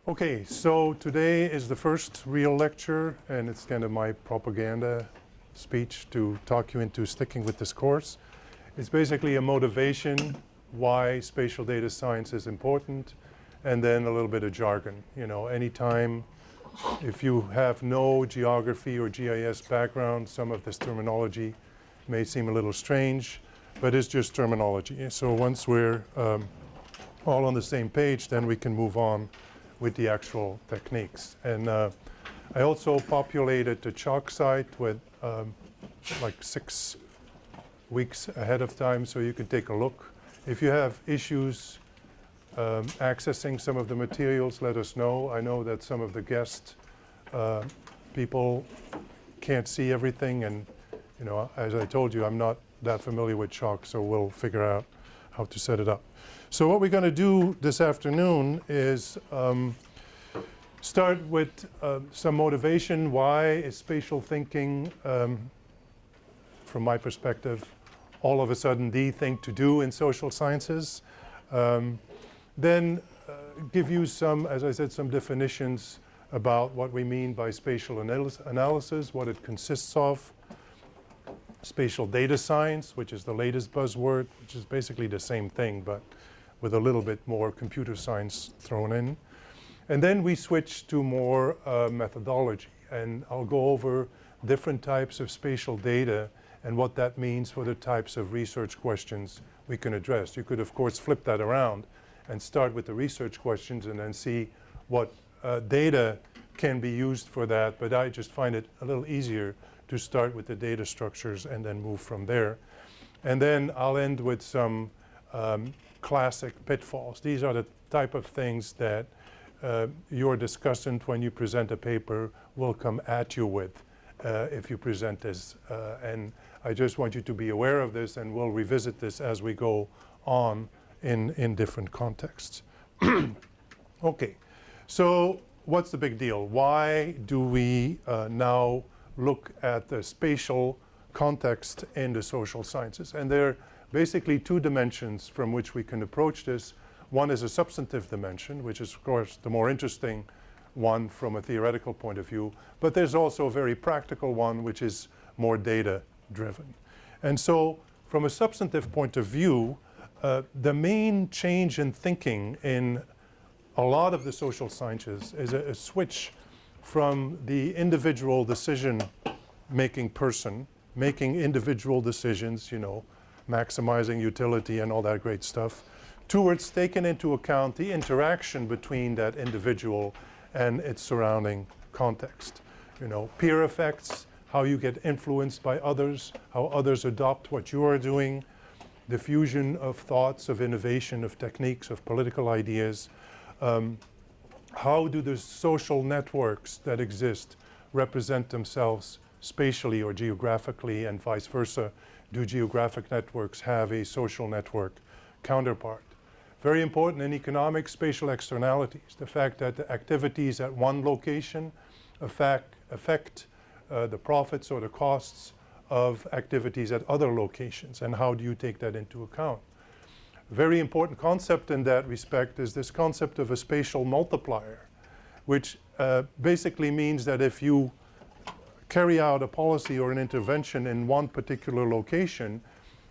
Okay, so today is the first real lecture, and it's kind of my propaganda speech to talk you into sticking with this course. It's basically a motivation why spatial data science is important, and then a little bit of jargon. You know, anytime if you have no geography or GIS background, some of this terminology may seem a little strange, but it's just terminology. So once we're all on the same page, then we can move on with the actual techniques. And I also populated the chalk site with like 6 weeks ahead of time, so you can take a look. If you have issues accessing some of the materials, let us know. I know that some of the guest people can't see everything, and you know, as I told you, I'm not that familiar with chalk, so we'll figure out how to set it up. So what we're going to do this afternoon is start with some motivation. Why is spatial thinking, from my perspective, all of a sudden the thing to do in social sciences? Then give you some, as I said, some definitions about what we mean by spatial analysis, what it consists of. Spatial data science, which is the latest buzzword, which is basically the same thing, but with a little bit more computer science thrown in. And then we switch to more methodology, and I'll go over different types of spatial data and what that means for the types of research questions we can address. You could, of course, flip that around and start with the research questions and then see what data can be used for that, but I just find it a little easier to start with the data structures and then move from there. And then I'll end with some classic pitfalls. These are the type of things that your discussant, when you present a paper, will come at you with if you present this. And I just want you to be aware of this, and we'll revisit this as we go on in different contexts. Okay, so what's the big deal? Why do we now look at the spatial context in the social sciences? And there are basically 2 dimensions from which we can approach this. One is a substantive dimension, which is, of course, the more interesting one from a theoretical point of view. But there's also a very practical one, which is more data-driven. And so from a substantive point of view, the main change in thinking in a lot of the social sciences is a switch from the individual decision-making person making individual decisions, you know, maximizing utility and all that great stuff, towards taking into account the interaction between that individual and its surrounding context. You know, peer effects, how you get influenced by others, how others adopt what you are doing, the fusion of thoughts, of innovation, of techniques, of political ideas. How do the social networks that exist represent themselves spatially or geographically, and vice versa? Do geographic networks have a social network counterpart? Very important in economics, spatial externalities. The fact that the activities at one location affect the profits or the costs of activities at other locations, and how do you take that into account? A very important concept in that respect is this concept of a spatial multiplier, which basically means that if you carry out a policy or an intervention in one particular location,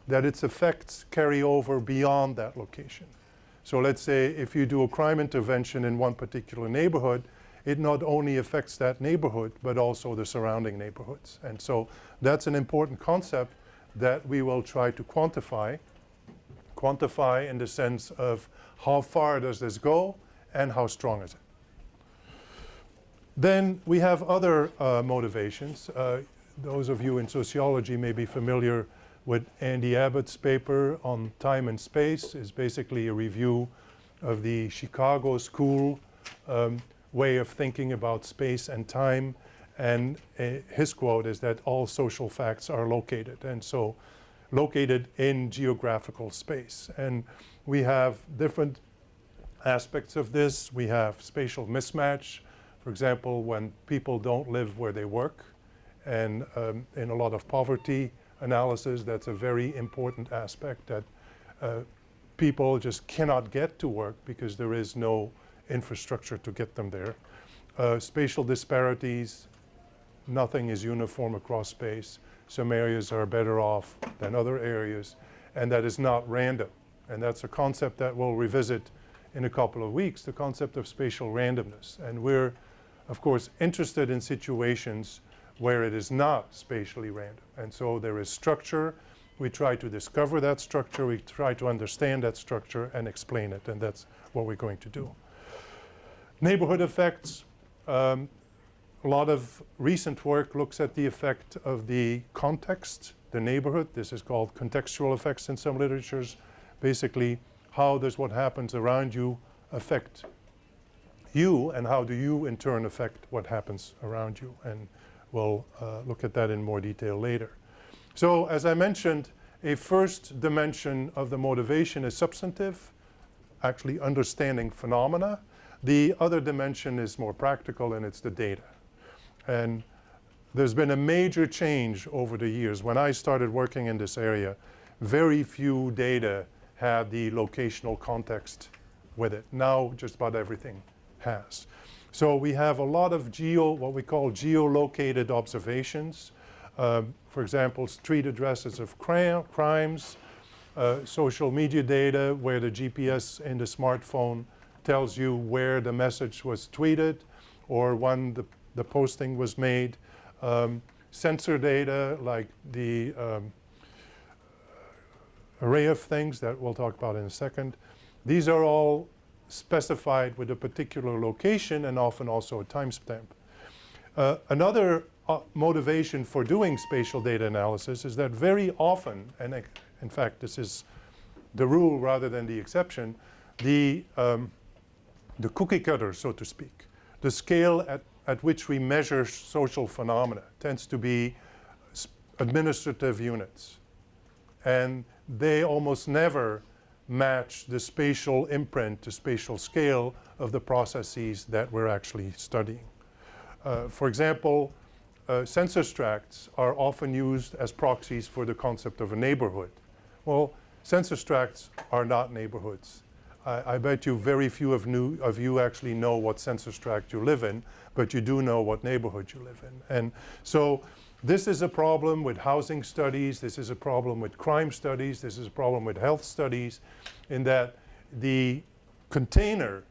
that its effects carry over beyond that location. So let's say if you do a crime intervention in one particular neighborhood, it not only affects that neighborhood, but also the surrounding neighborhoods. And so that's an important concept that we will try to quantify in the sense of how far does this go and how strong is it. Then we have other motivations. Those of you in sociology may be familiar with Andy Abbott's paper on time and space. Is basically a review of the Chicago school way of thinking about space and time. And his quote is that all social facts are located, and so located in geographical space. And we have different aspects of this. We have spatial mismatch. For example, when people don't live where they work, and in a lot of poverty analysis, that's a very important aspect, that people just cannot get to work because there is no infrastructure to get them there. Spatial disparities, nothing is uniform across space. Some areas are better off than other areas, and that is not random. And that's a concept that we'll revisit in a couple of weeks, the concept of spatial randomness. And we're, of course, interested in situations where it is not spatially random. And so there is structure. We try to discover that structure. We try to understand that structure and explain it. And that's what we're going to do. Neighborhood effects. A lot of recent work looks at the effect of the context, the neighborhood. This is called contextual effects in some literatures. Basically, how does what happens around you affect you, and how do you in turn affect what happens around you? And we'll look at that in more detail later. So as I mentioned, a first dimension of the motivation is substantive, actually understanding phenomena. The other dimension is more practical, and it's the data. And there's been a major change over the years. When I started working in this area, very few data had the locational context with it. Now just about everything has. So we have a lot of what we call geolocated observations. For example, street addresses of crimes, social media data where the GPS in the smartphone tells you where the message was tweeted or when the posting was made. Sensor data like the array of things that we'll talk about in a second. These are all specified with a particular location and often also a timestamp. Another motivation for doing spatial data analysis is that very often, and in fact this is the rule rather than the exception, the cookie cutter, so to speak, the scale at which we measure social phenomena tends to be administrative units. And they almost never match the spatial imprint, the spatial scale of the processes that we're actually studying. For example, census tracts are often used as proxies for the concept of a neighborhood. Well, census tracts are not neighborhoods. I bet you very few of you actually know what census tract you live in, but you do know what neighborhood you live in. And so this is a problem with housing studies, this is a problem with crime studies, this is a problem with health studies, in that the container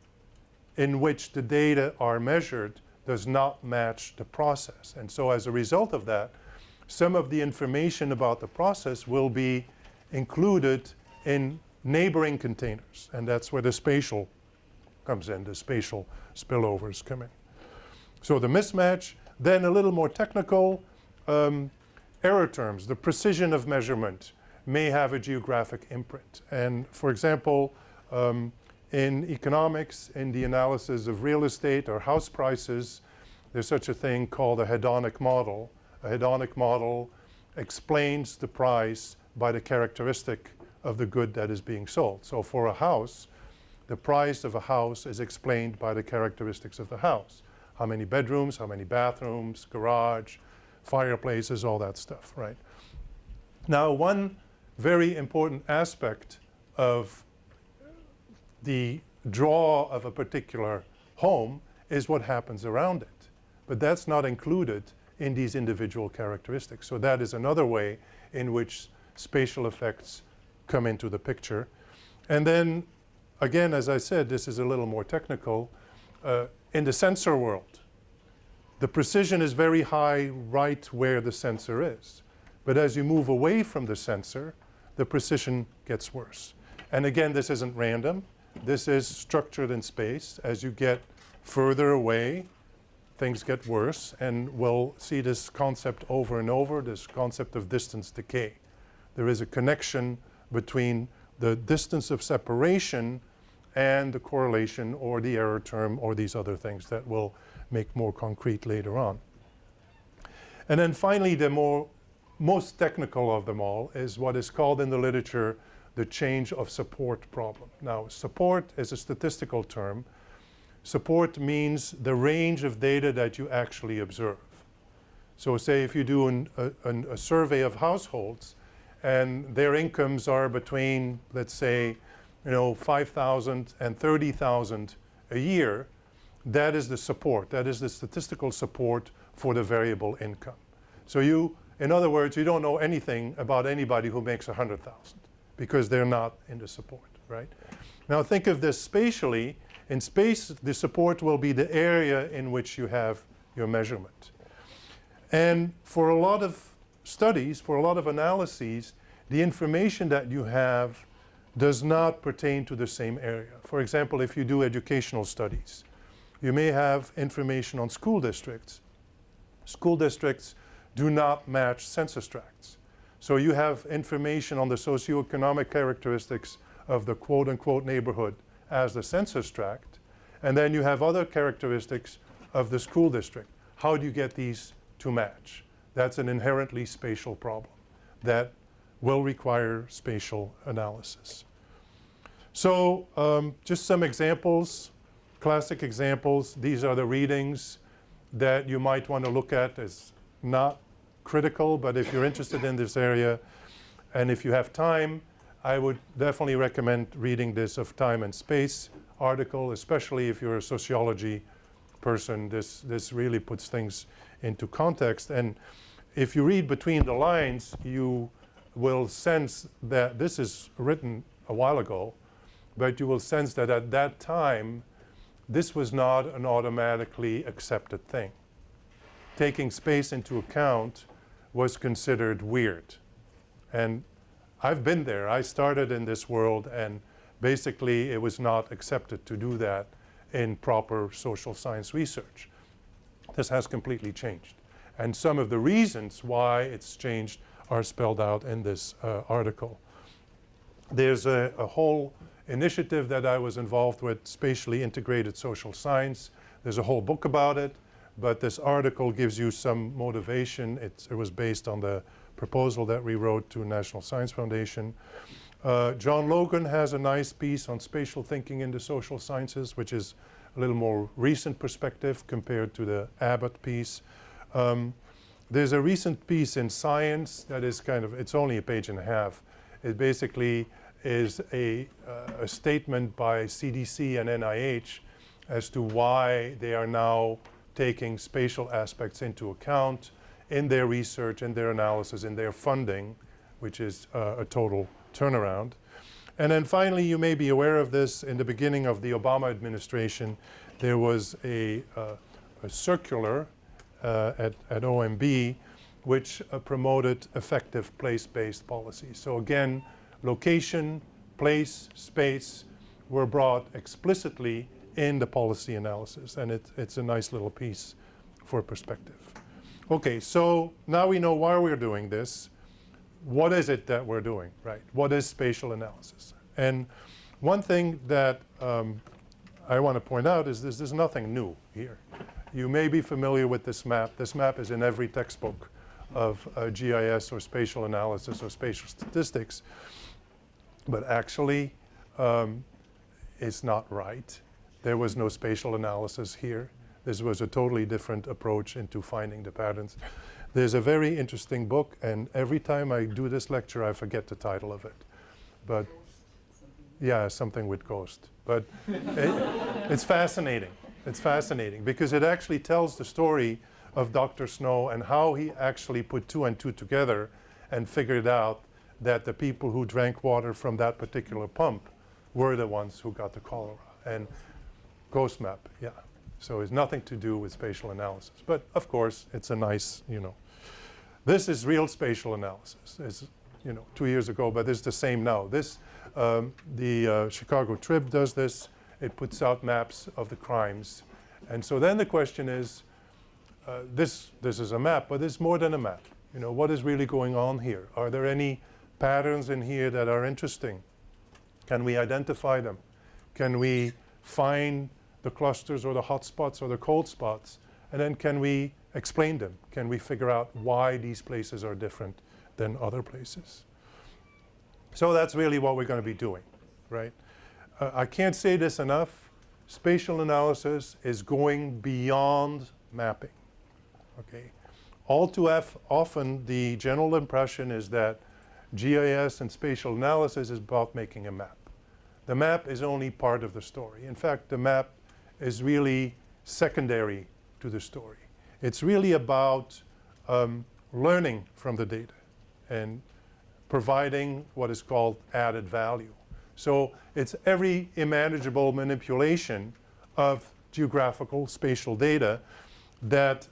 in which the data are measured does not match the process. And so as a result of that, some of the information about the process will be included in neighboring containers. And that's where the spatial comes in, the spatial spillovers come in. So the mismatch, then a little more technical, error terms. The precision of measurement may have a geographic imprint. And for example, in economics, in the analysis of real estate or house prices, there's such a thing called a hedonic model. A hedonic model explains the price by the characteristic of the good that is being sold. So for a house, the price of a house is explained by the characteristics of the house. How many bedrooms, how many bathrooms, garage, fireplaces, all that stuff, right? Now, one very important aspect of the draw of a particular home is what happens around it. But that's not included in these individual characteristics. So that is another way in which spatial effects come into the picture. And then, again, as I said, this is a little more technical. In the sensor world, the precision is very high right where the sensor is. But as you move away from the sensor, the precision gets worse. And again, this isn't random. This is structured in space. As you get further away, things get worse. And we'll see this concept over and over, this concept of distance decay. There is a connection between the distance of separation and the correlation or the error term or these other things that we'll make more concrete later on. And then finally, the most technical of them all is what is called in the literature the change of support problem. Now, support is a statistical term. Support means the range of data that you actually observe. So say if you do a survey of households and their incomes are between, let's say, $5,000 and $30,000 a year, that is the support. That is the statistical support for the variable income. So in other words, you don't know anything about anybody who makes 100,000 because they're not in the support, right? Now think of this spatially. In space, the support will be the area in which you have your measurement. And for a lot of studies, for a lot of analyses, the information that you have does not pertain to the same area. For example, if you do educational studies, you may have information on school districts. School districts do not match census tracts. So you have information on the socioeconomic characteristics of the quote-unquote neighborhood as the census tract, and then you have other characteristics of the school district. How do you get these to match? That's an inherently spatial problem that will require spatial analysis. So just some examples, classic examples. These are the readings that you might want to look at as not critical, but if you're interested in this area and if you have time, I would definitely recommend reading this Of Time and Space article, especially if you're a sociology person. This really puts things into context. And if you read between the lines, you will sense that this is written a while ago, but you will sense that at that time, this was not an automatically accepted thing. Taking space into account was considered weird. And I've been there. I started in this world, and basically it was not accepted to do that in proper social science research. This has completely changed. And some of the reasons why it's changed are spelled out in this article. There's a whole initiative that I was involved with, Spatially Integrated Social Science. There's a whole book about it, but this article gives you some motivation. It was based on the proposal that we wrote to National Science Foundation. John Logan has a nice piece on spatial thinking in the social sciences, which is a little more recent perspective compared to the Abbott piece. There's a recent piece in Science that is it's only a page and a half. It basically is a statement by CDC and NIH as to why they are now taking spatial aspects into account in their research, in their analysis, in their funding, which is a total turnaround. And then finally, you may be aware of this, in the beginning of the Obama administration, there was a circular at OMB which promoted effective place-based policies. So again, location, place, space were brought explicitly in the policy analysis, and it's a nice little piece for perspective. Okay, so now we know why we're doing this. What is it that we're doing, right? What is spatial analysis? And one thing that I want to point out is there's nothing new here. You may be familiar with this map. This map is in every textbook of GIS or spatial analysis or spatial statistics, but actually it's not right. There was no spatial analysis here. This was a totally different approach into finding the patterns. There's a very interesting book, and every time I do this lecture, I forget the title of it. But yeah, something with ghost. But it's fascinating. It's fascinating because it actually tells the story of Dr. Snow and how he actually put two and two together and figured out that the people who drank water from that particular pump were the ones who got the cholera. And ghost map, yeah. So it's nothing to do with spatial analysis. But of course, it's a nice, This is real spatial analysis. It's, 2 years ago, but it's the same now. This, the Chicago Trib does this. It puts out maps of the crimes. And so then the question is, this is a map, but it's more than a map. What is really going on here? Are there any patterns in here that are interesting? Can we identify them? Can we find the clusters or the hot spots or the cold spots? And then can we explain them? Can we figure out why these places are different than other places? So that's really what we're going to be doing, right? I can't say this enough. Spatial analysis is going beyond mapping, okay? All too often, the general impression is that GIS and spatial analysis is about making a map. The map is only part of the story. In fact, the map is really secondary to the story. It's really about learning from the data and providing what is called added value. So it's every imaginable manipulation of geographical spatial data that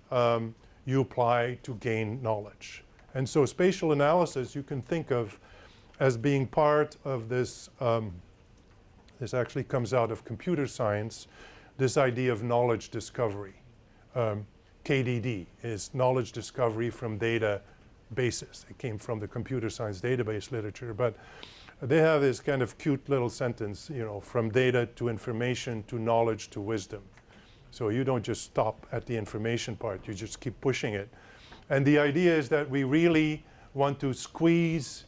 you apply to gain knowledge. And so spatial analysis you can think of as being part of this, this actually comes out of computer science, this idea of knowledge discovery. KDD is knowledge discovery from databases. It came from the computer science database literature, but they have this kind of cute little sentence, you know, from data to information to knowledge to wisdom. So you don't just stop at the information part, you just keep pushing it. And the idea is that we really want to squeeze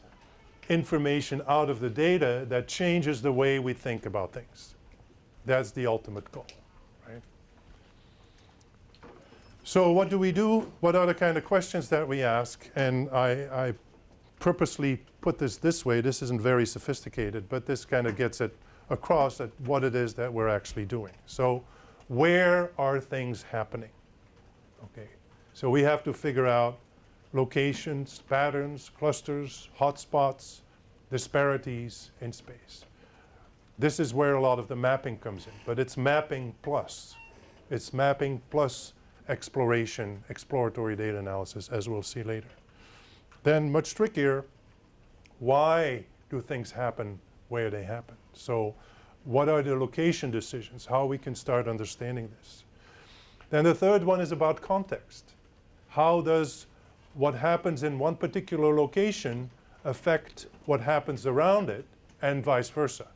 information out of the data that changes the way we think about things. That's the ultimate goal, right? So what do we do? What are the kind of questions that we ask? And I purposely put this way. This isn't very sophisticated, but this kind of gets it across at what it is that we're actually doing. So where are things happening? Okay. So we have to figure out locations, patterns, clusters, hotspots, disparities in space. This is where a lot of the mapping comes in, but it's mapping plus. It's mapping plus exploration, exploratory data analysis, as we'll see later. Then much trickier, why do things happen where they happen? So what are the location decisions? How we can start understanding this. Then the third one is about context. How does what happens in one particular location affect what happens around it and vice versa?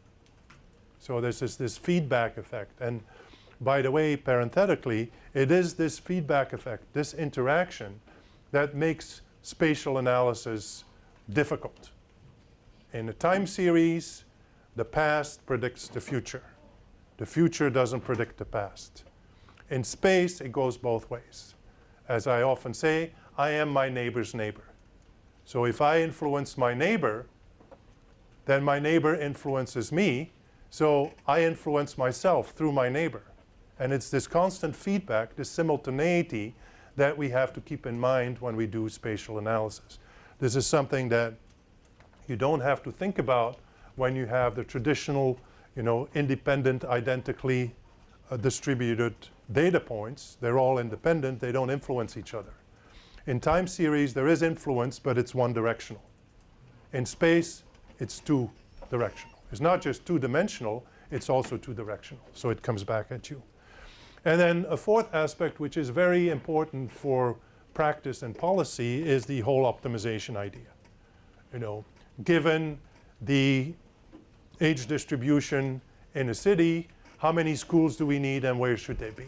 So there's this feedback effect. And by the way, parenthetically, it is this feedback effect, this interaction, that makes spatial analysis difficult. In a time series, the past predicts the future. The future doesn't predict the past. In space, it goes both ways. As I often say, I am my neighbor's neighbor. So if I influence my neighbor, then my neighbor influences me. So I influence myself through my neighbor. And it's this constant feedback, this simultaneity, that we have to keep in mind when we do spatial analysis. This is something that you don't have to think about when you have the traditional, you know, independent, identically distributed data points. They're all independent, they don't influence each other. In time series, there is influence, but it's one directional. In space, it's two directional. It's not just two-dimensional, it's also two-directional. So it comes back at you. And then a fourth aspect, which is very important for practice and policy, is the whole optimization idea. You know, given the age distribution in a city, how many schools do we need and where should they be,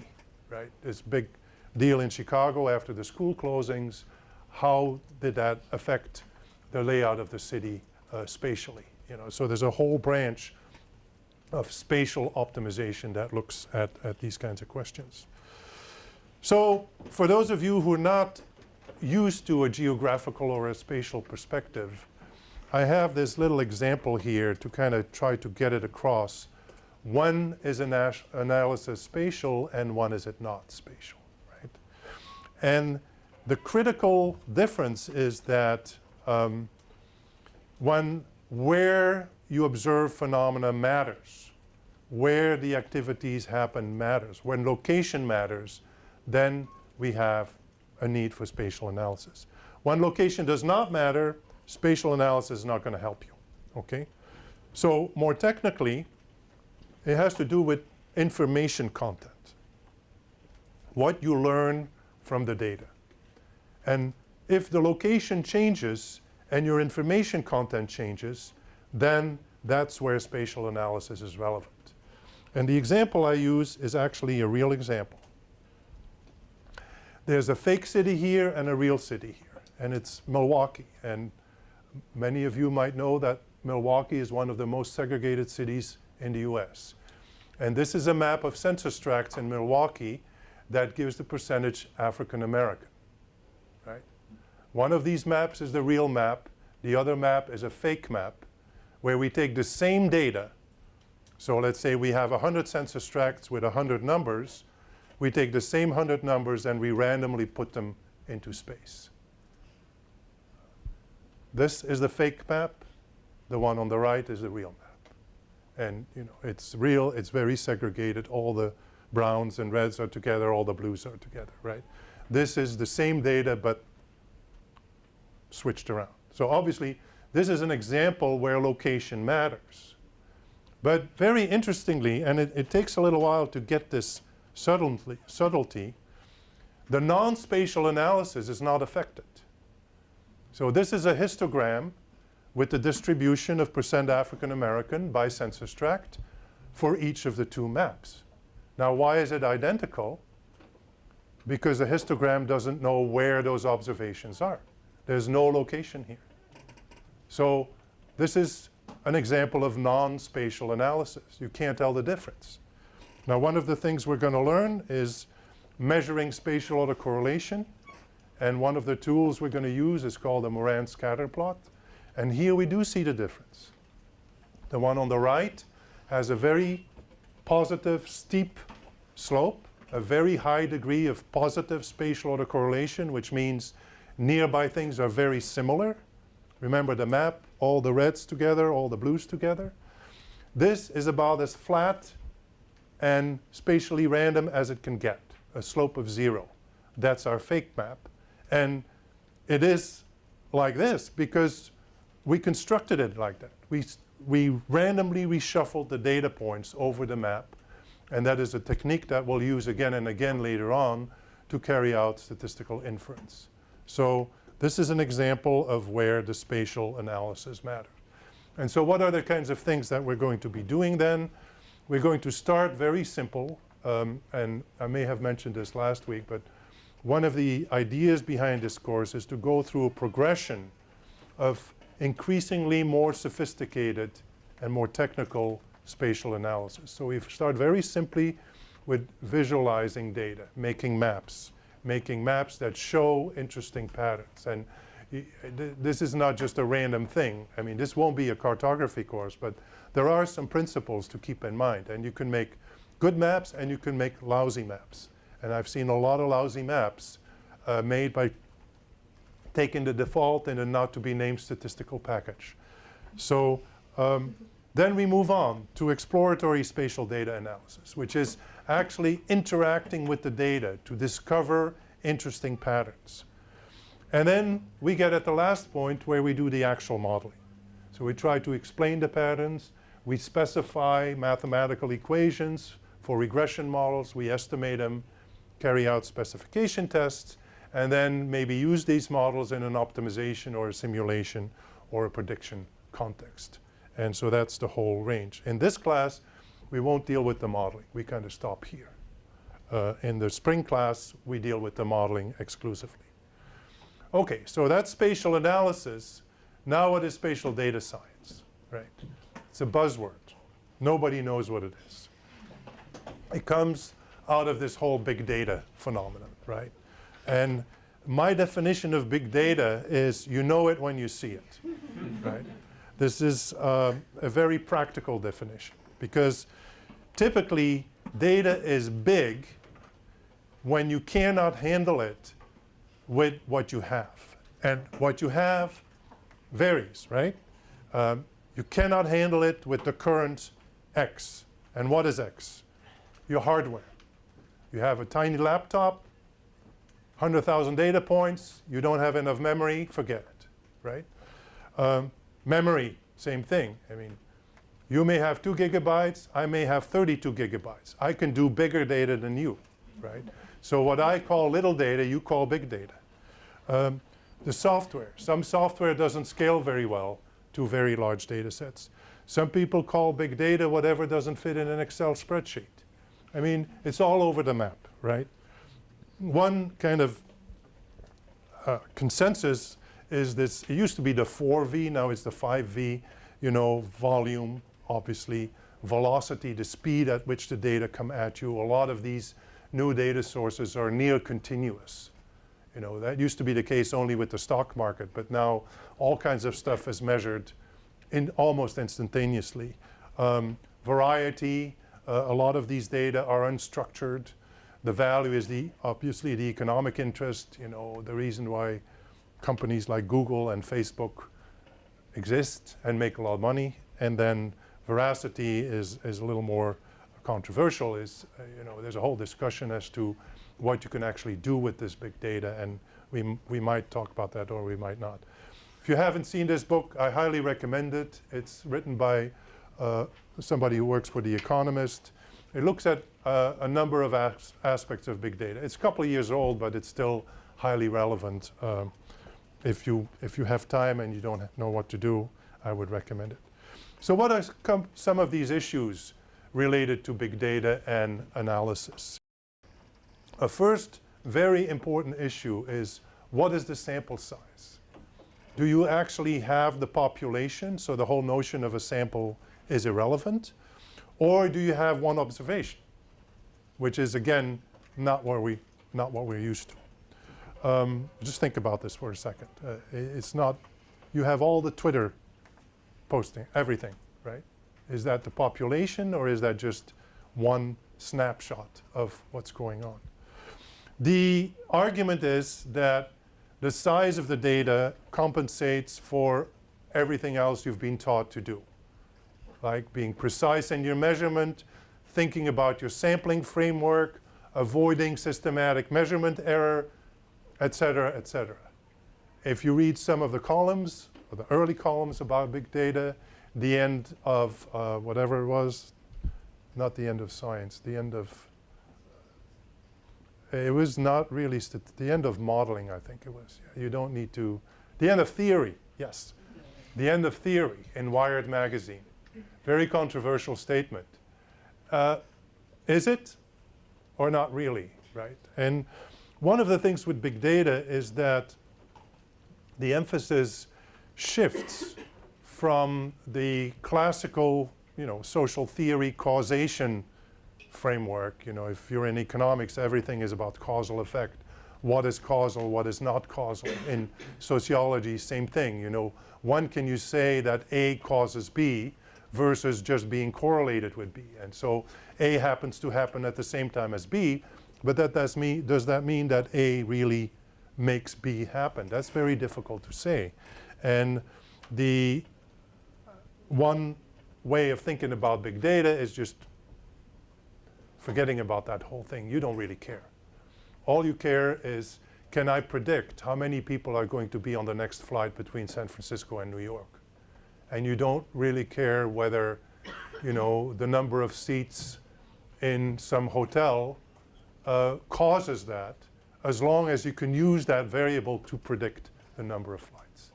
right? This big deal in Chicago after the school closings, how did that affect the layout of the city spatially? You know, so there's a whole branch of spatial optimization that looks at these kinds of questions. So for those of you who are not used to a geographical or a spatial perspective, I have this little example here to kind of try to get it across. One is analysis spatial and one is it not spatial, right? And the critical difference is that where you observe phenomena matters. Where the activities happen matters. When location matters, then we have a need for spatial analysis. When location does not matter, spatial analysis is not going to help you, okay? So more technically, it has to do with information content. What you learn from the data. And if the location changes and your information content changes, then that's where spatial analysis is relevant. And the example I use is actually a real example. There's a fake city here and a real city here, and it's Milwaukee. And many of you might know that Milwaukee is one of the most segregated cities in the US. And this is a map of census tracts in Milwaukee that gives the percentage African American, right? One of these maps is the real map. The other map is a fake map where we take the same data So let's say we have 100 census tracts with 100 numbers. We take the same 100 numbers and we randomly put them into space. This is the fake map. The one on the right is the real map. And it's real, it's very segregated. All the browns and reds are together, all the blues are together, right? This is the same data but switched around. So obviously, this is an example where location matters. But very interestingly, and it takes a little while to get this subtlety, the non-spatial analysis is not affected. So this is a histogram with the distribution of percent African American by census tract for each of the two maps. Now, why is it identical? Because the histogram doesn't know where those observations are. There's no location here. So this is an example of non-spatial analysis. You can't tell the difference. Now, one of the things we're going to learn is measuring spatial autocorrelation. And one of the tools we're going to use is called a Moran scatter plot. And here we do see the difference. The one on the right has a very positive, steep slope, a very high degree of positive spatial autocorrelation, which means nearby things are very similar. Remember the map, all the reds together, all the blues together. This is about as flat and spatially random as it can get, a slope of 0. That's our fake map. And it is like this because we constructed it like that. We randomly reshuffled the data points over the map, and that is a technique that we'll use again and again later on to carry out statistical inference. So this is an example of where the spatial analysis matters. And so what are the kinds of things that we're going to be doing then? We're going to start very simple, and I may have mentioned this last week, but one of the ideas behind this course is to go through a progression of increasingly more sophisticated and more technical spatial analysis. So we start very simply with visualizing data, making maps that show interesting patterns. And this is not just a random thing. I mean, this won't be a cartography course, but there are some principles to keep in mind. And you can make good maps and you can make lousy maps. And I've seen a lot of lousy maps made by taking the default in a not-to-be-named statistical package. So then we move on to exploratory spatial data analysis, which is actually interacting with the data to discover interesting patterns. And then we get at the last point where we do the actual modeling. So we try to explain the patterns. We specify mathematical equations for regression models. We estimate them, carry out specification tests, and then maybe use these models in an optimization or a simulation or a prediction context. And so that's the whole range. In this class, we won't deal with the modeling. We kind of stop here. In the spring class, we deal with the modeling exclusively. Okay, so that's spatial analysis. Now what is spatial data science, right? It's a buzzword. Nobody knows what it is. It comes out of this whole big data phenomenon, right? And my definition of big data is you know it when you see it, right? This is a very practical definition because typically data is big when you cannot handle it with what you have. And what you have varies, right? You cannot handle it with the current X. And what is X? Your hardware. You have a tiny laptop, 100,000 data points, you don't have enough memory, forget it, right? Memory, same thing. I mean, you may have 2 gigabytes, I may have 32 gigabytes. I can do bigger data than you, right? So what I call little data, you call big data. The software. Some software doesn't scale very well to very large data sets. Some people call big data whatever doesn't fit in an Excel spreadsheet. I mean, it's all over the map, right? One kind of consensus is this, it used to be the 4V, now it's the 5V, you know, volume, obviously, velocity, the speed at which the data come at you. A lot of these new data sources are near continuous. You know, that used to be the case only with the stock market, but now all kinds of stuff is measured in almost instantaneously. variety. A lot of these data are unstructured. The value is obviously the economic interest, you know, the reason why companies like Google and Facebook exist and make a lot of money. And then veracity is a little more controversial. You know, there's a whole discussion as to what you can actually do with this big data, and we might talk about that or we might not. If you haven't seen this book, I highly recommend it. It's written by somebody who works for The Economist. It looks at a number of aspects of big data. It's a couple of years old, but it's still highly relevant. If you have time and you don't know what to do, I would recommend it. So what are some of these issues related to big data and analysis? A first very important issue is, what is the sample size? Do you actually have the population, so the whole notion of a sample is irrelevant? Or do you have one observation, which is, again, not what we're used to. Just think about this for a second. It's not, you have all the Twitter posting, everything, right? Is that the population, or is that just one snapshot of what's going on? The argument is that the size of the data compensates for everything else you've been taught to do, like being precise in your measurement, thinking about your sampling framework, avoiding systematic measurement error, et cetera, et cetera. If you read some of the columns, or the early columns about big data, the end of whatever it was, not the end of science, the end of, it was not really, the end of modeling, I think it was. You don't need to, the end of theory, yes. The end of theory in Wired magazine. Very controversial statement. Is it or not really, right? And one of the things with big data is that the emphasis shifts from the classical, you know, social theory causation framework. You know, if you're in economics, everything is about causal effect. What is causal, what is not causal? In sociology, same thing. You know, when can you say that A causes B versus just being correlated with B? And so A happens to happen at the same time as B, but does that mean that A really makes B happen? That's very difficult to say. And the one way of thinking about big data is just forgetting about that whole thing. You don't really care. All you care is, can I predict how many people are going to be on the next flight between San Francisco and New York? And you don't really care whether, you know, the number of seats in some hotel causes that, as long as you can use that variable to predict the number of flights.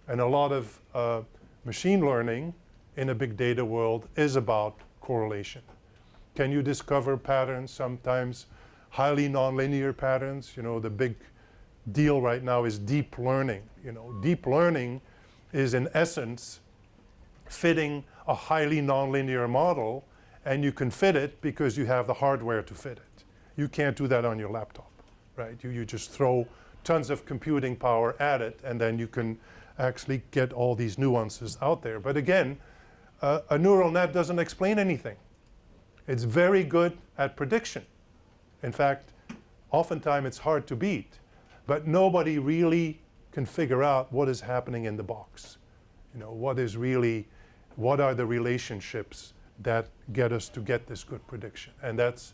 And a lot of machine learning in a big data world is about correlation. Can you discover patterns, sometimes highly nonlinear patterns? You know, the big deal right now is deep learning. You know, deep learning is in essence fitting a highly nonlinear model, and you can fit it because you have the hardware to fit it. You can't do that on your laptop, right? You just throw tons of computing power at it, and then you can actually get all these nuances out there. But again, a neural net doesn't explain anything. It's very good at prediction. In fact, oftentimes it's hard to beat, but nobody really can figure out what is happening in the box. You know, what are the relationships that get us to get this good prediction? And that's,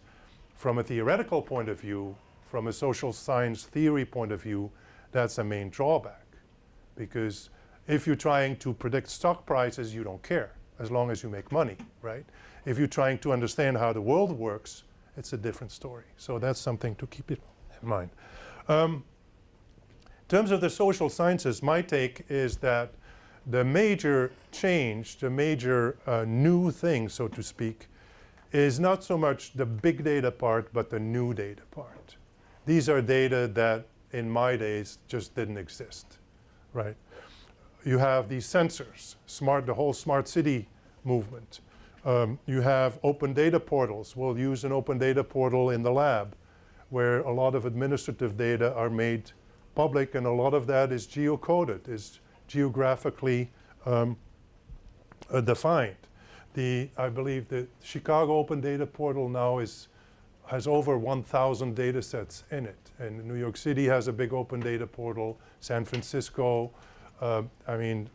from a theoretical point of view, from a social science theory point of view, that's a main drawback. Because if you're trying to predict stock prices, you don't care, as long as you make money, right? If you're trying to understand how the world works, it's a different story. So that's something to keep in mind. In terms of the social sciences, my take is that the major change, the major new thing, so to speak, is not so much the big data part, but the new data part. These are data that in my days just didn't exist, right? You have these sensors, the whole smart city movement. You have open data portals. We'll use an open data portal in the lab where a lot of administrative data are made public, and a lot of that is geocoded, is geographically defined. I believe the Chicago Open Data Portal now has over 1,000 data sets in it. And New York City has a big open data portal, San Francisco. I mean,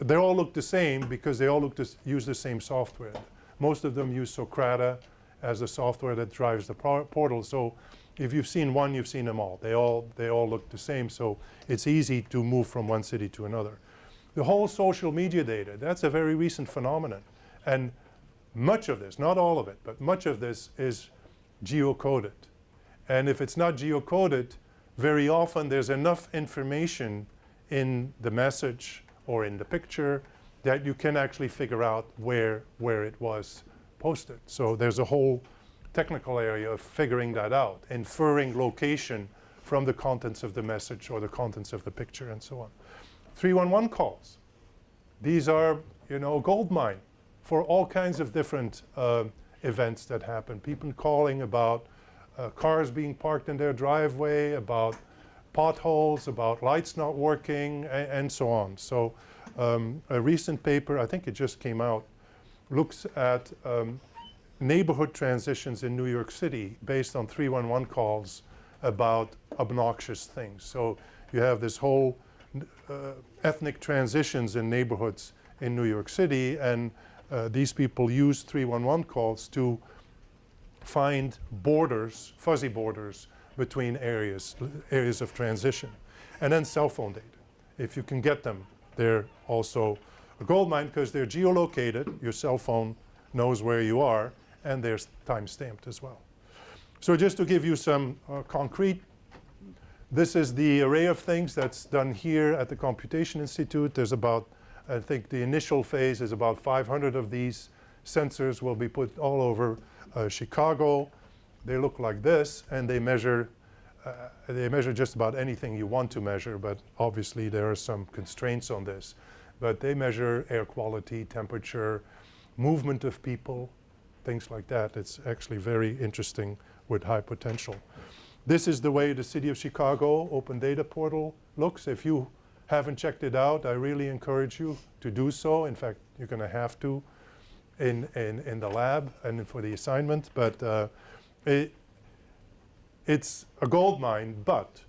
they all look the same because they all use the same software. Most of them use Socrata as the software that drives the portal. So if you've seen one, you've seen them all. They all look the same, so it's easy to move from one city to another. The whole social media data, that's a very recent phenomenon. And much of this, not all of it, but much of this is geocoded. And if it's not geocoded, very often there's enough information in the message or in the picture that you can actually figure out where it was posted. So there's a whole technical area of figuring that out, inferring location from the contents of the message or the contents of the picture and so on. 311 calls. These are, a gold mine for all kinds of different events that happen. People calling about cars being parked in their driveway, about potholes, about lights not working, and so on. So a recent paper, I think it just came out, looks at neighborhood transitions in New York City based on 311 calls about obnoxious things. So you have this whole ethnic transitions in neighborhoods in New York City, and these people use 311 calls to find borders, fuzzy borders between areas of transition. And then cell phone data. If you can get them, they're also a gold mine because they're geolocated. Your cell phone knows where you are, and they're time-stamped as well. So just to give you some concrete, this is the array of things that's done here at the Computation Institute. There's about, I think the initial phase is about 500 of these sensors will be put all over Chicago. They look like this, and they measure just about anything you want to measure, but obviously there are some constraints on this. But they measure air quality, temperature, movement of people, things like that. It's actually very interesting with high potential. This is the way the City of Chicago Open Data Portal looks. If you haven't checked it out, I really encourage you to do so. In fact, you're going to have to in the lab and for the assignment. But it's a gold mine, but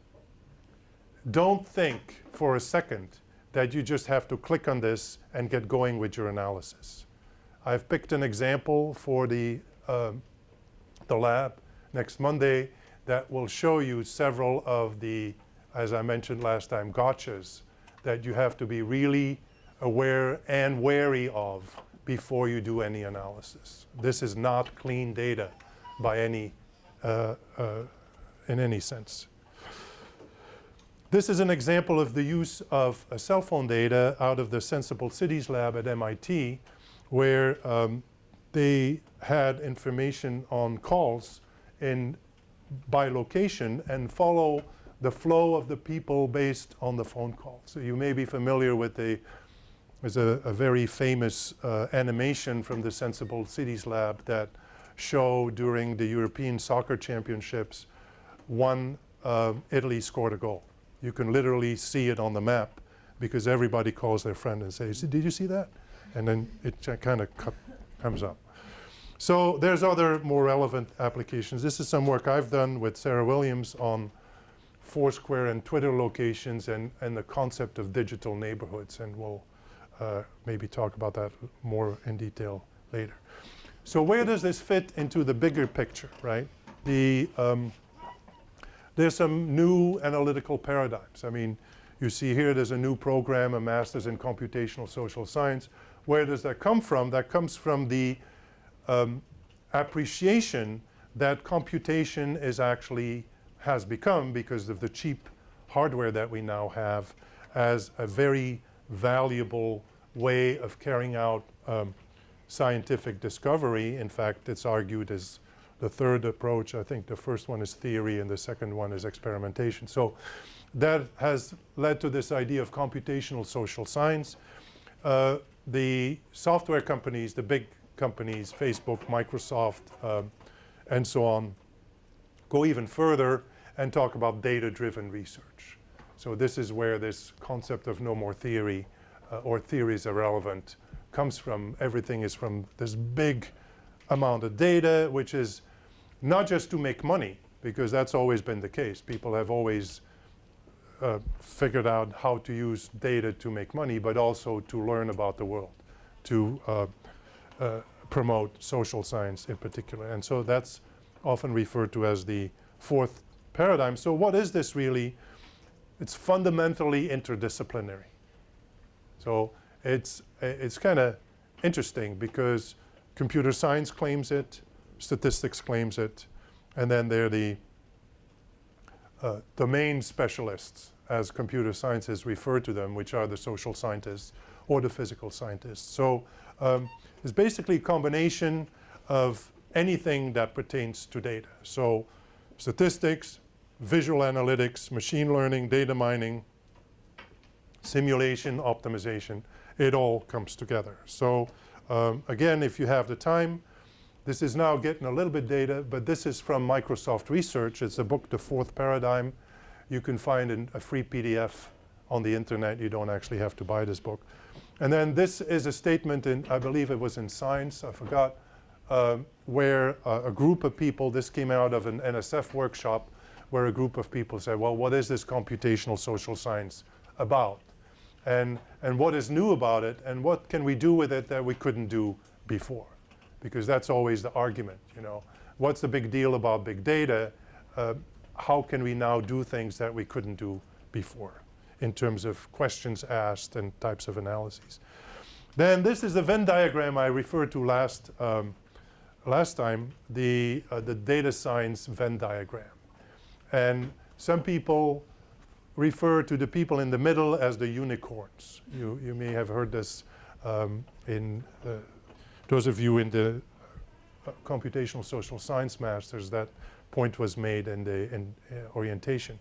don't think for a second that you just have to click on this and get going with your analysis. I've picked an example for the lab next Monday that will show you several of the, as I mentioned last time, gotchas that you have to be really aware and wary of before you do any analysis. This is not clean data by any, in any sense. This is an example of the use of cell phone data out of the Sensible Cities lab at MIT, where they had information on calls by location and follow the flow of the people based on the phone call. So you may be familiar with there's a very famous animation from the Sensible Cities lab that show during the European Soccer Championships, Italy scored a goal. You can literally see it on the map because everybody calls their friend and says, "Did you see that?" And then it kind of comes up. So there's other more relevant applications. This is some work I've done with Sarah Williams on Foursquare and Twitter locations and the concept of digital neighborhoods, and we'll maybe talk about that more in detail later. So where does this fit into the bigger picture, right? There's some new analytical paradigms. I mean, you see here there's a new program, a master's in computational social science. Where does that come from? That comes from the appreciation that computation has become, because of the cheap hardware that we now have, as a very valuable way of carrying out scientific discovery. In fact, it's argued as the third approach. I think the first one is theory and the second one is experimentation. So that has led to this idea of computational social science. The software companies, the big companies, Facebook, Microsoft, and so on, go even further and talk about data-driven research. So this is where this concept of no more theory or theories are relevant comes from. Everything is from this big amount of data, which is not just to make money, because that's always been the case. People have always figured out how to use data to make money, but also to learn about the world, to promote social science in particular. And so that's often referred to as the fourth paradigm. So what is this really? It's fundamentally interdisciplinary. So it's kind of interesting because computer science claims it, statistics claims it, and then they're the domain specialists, as computer scientists refer to them, which are the social scientists or the physical scientists. So it's basically a combination of anything that pertains to data. So statistics, visual analytics, machine learning, data mining, simulation, optimization, it all comes together. So again, if you have the time, this is now getting a little bit dated, but this is from Microsoft Research. It's a book, The Fourth Paradigm. You can find a free PDF on the internet. You don't actually have to buy this book. And then this is a statement in, I believe it was in Science, I forgot, where a group of people, this came out of an NSF workshop, where a group of people said, well, what is this computational social science about? And what is new about it, and what can we do with it that we couldn't do before? Because that's always the argument, you know. What's the big deal about big data? How can we now do things that we couldn't do before in terms of questions asked and types of analyses? Then this is the Venn diagram I referred to last time, the data science Venn diagram. And some people refer to the people in the middle as the unicorns. You may have heard this in those of you in the computational social science masters. That point was made in the orientation.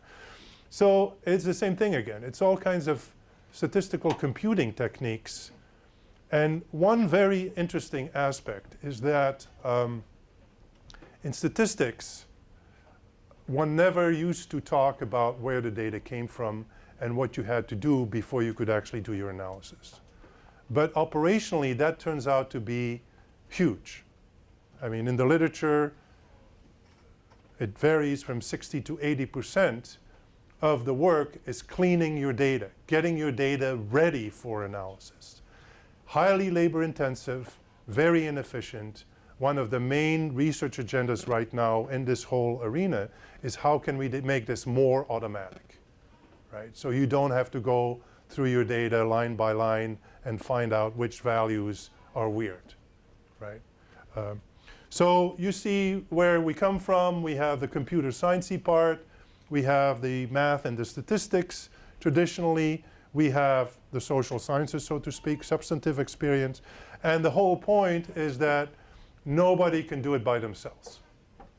So it's the same thing again. It's all kinds of statistical computing techniques. And one very interesting aspect is that in statistics, one never used to talk about where the data came from and what you had to do before you could actually do your analysis. But operationally, that turns out to be huge. I mean, in the literature, it varies from 60 to 80% of the work is cleaning your data, getting your data ready for analysis. Highly labor intensive, very inefficient. One of the main research agendas right now in this whole arena is how can we make this more automatic, right? So you don't have to go through your data line by line and find out which values are weird, right? So you see where we come from. We have the computer sciencey part. We have the math and the statistics. Traditionally, we have the social sciences, so to speak, substantive experience. And the whole point is that nobody can do it by themselves.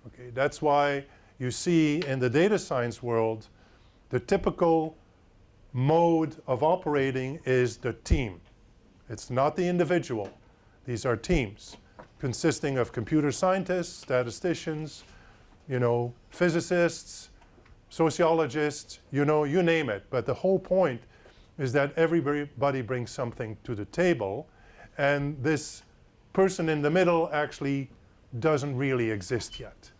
Okay, that's why you see in the data science world, the typical mode of operating is the team. It's not the individual. These are teams consisting of computer scientists, statisticians, you know, physicists, sociologists, you know, you name it. But the whole point is that everybody brings something to the table, and this person in the middle actually doesn't really exist yet.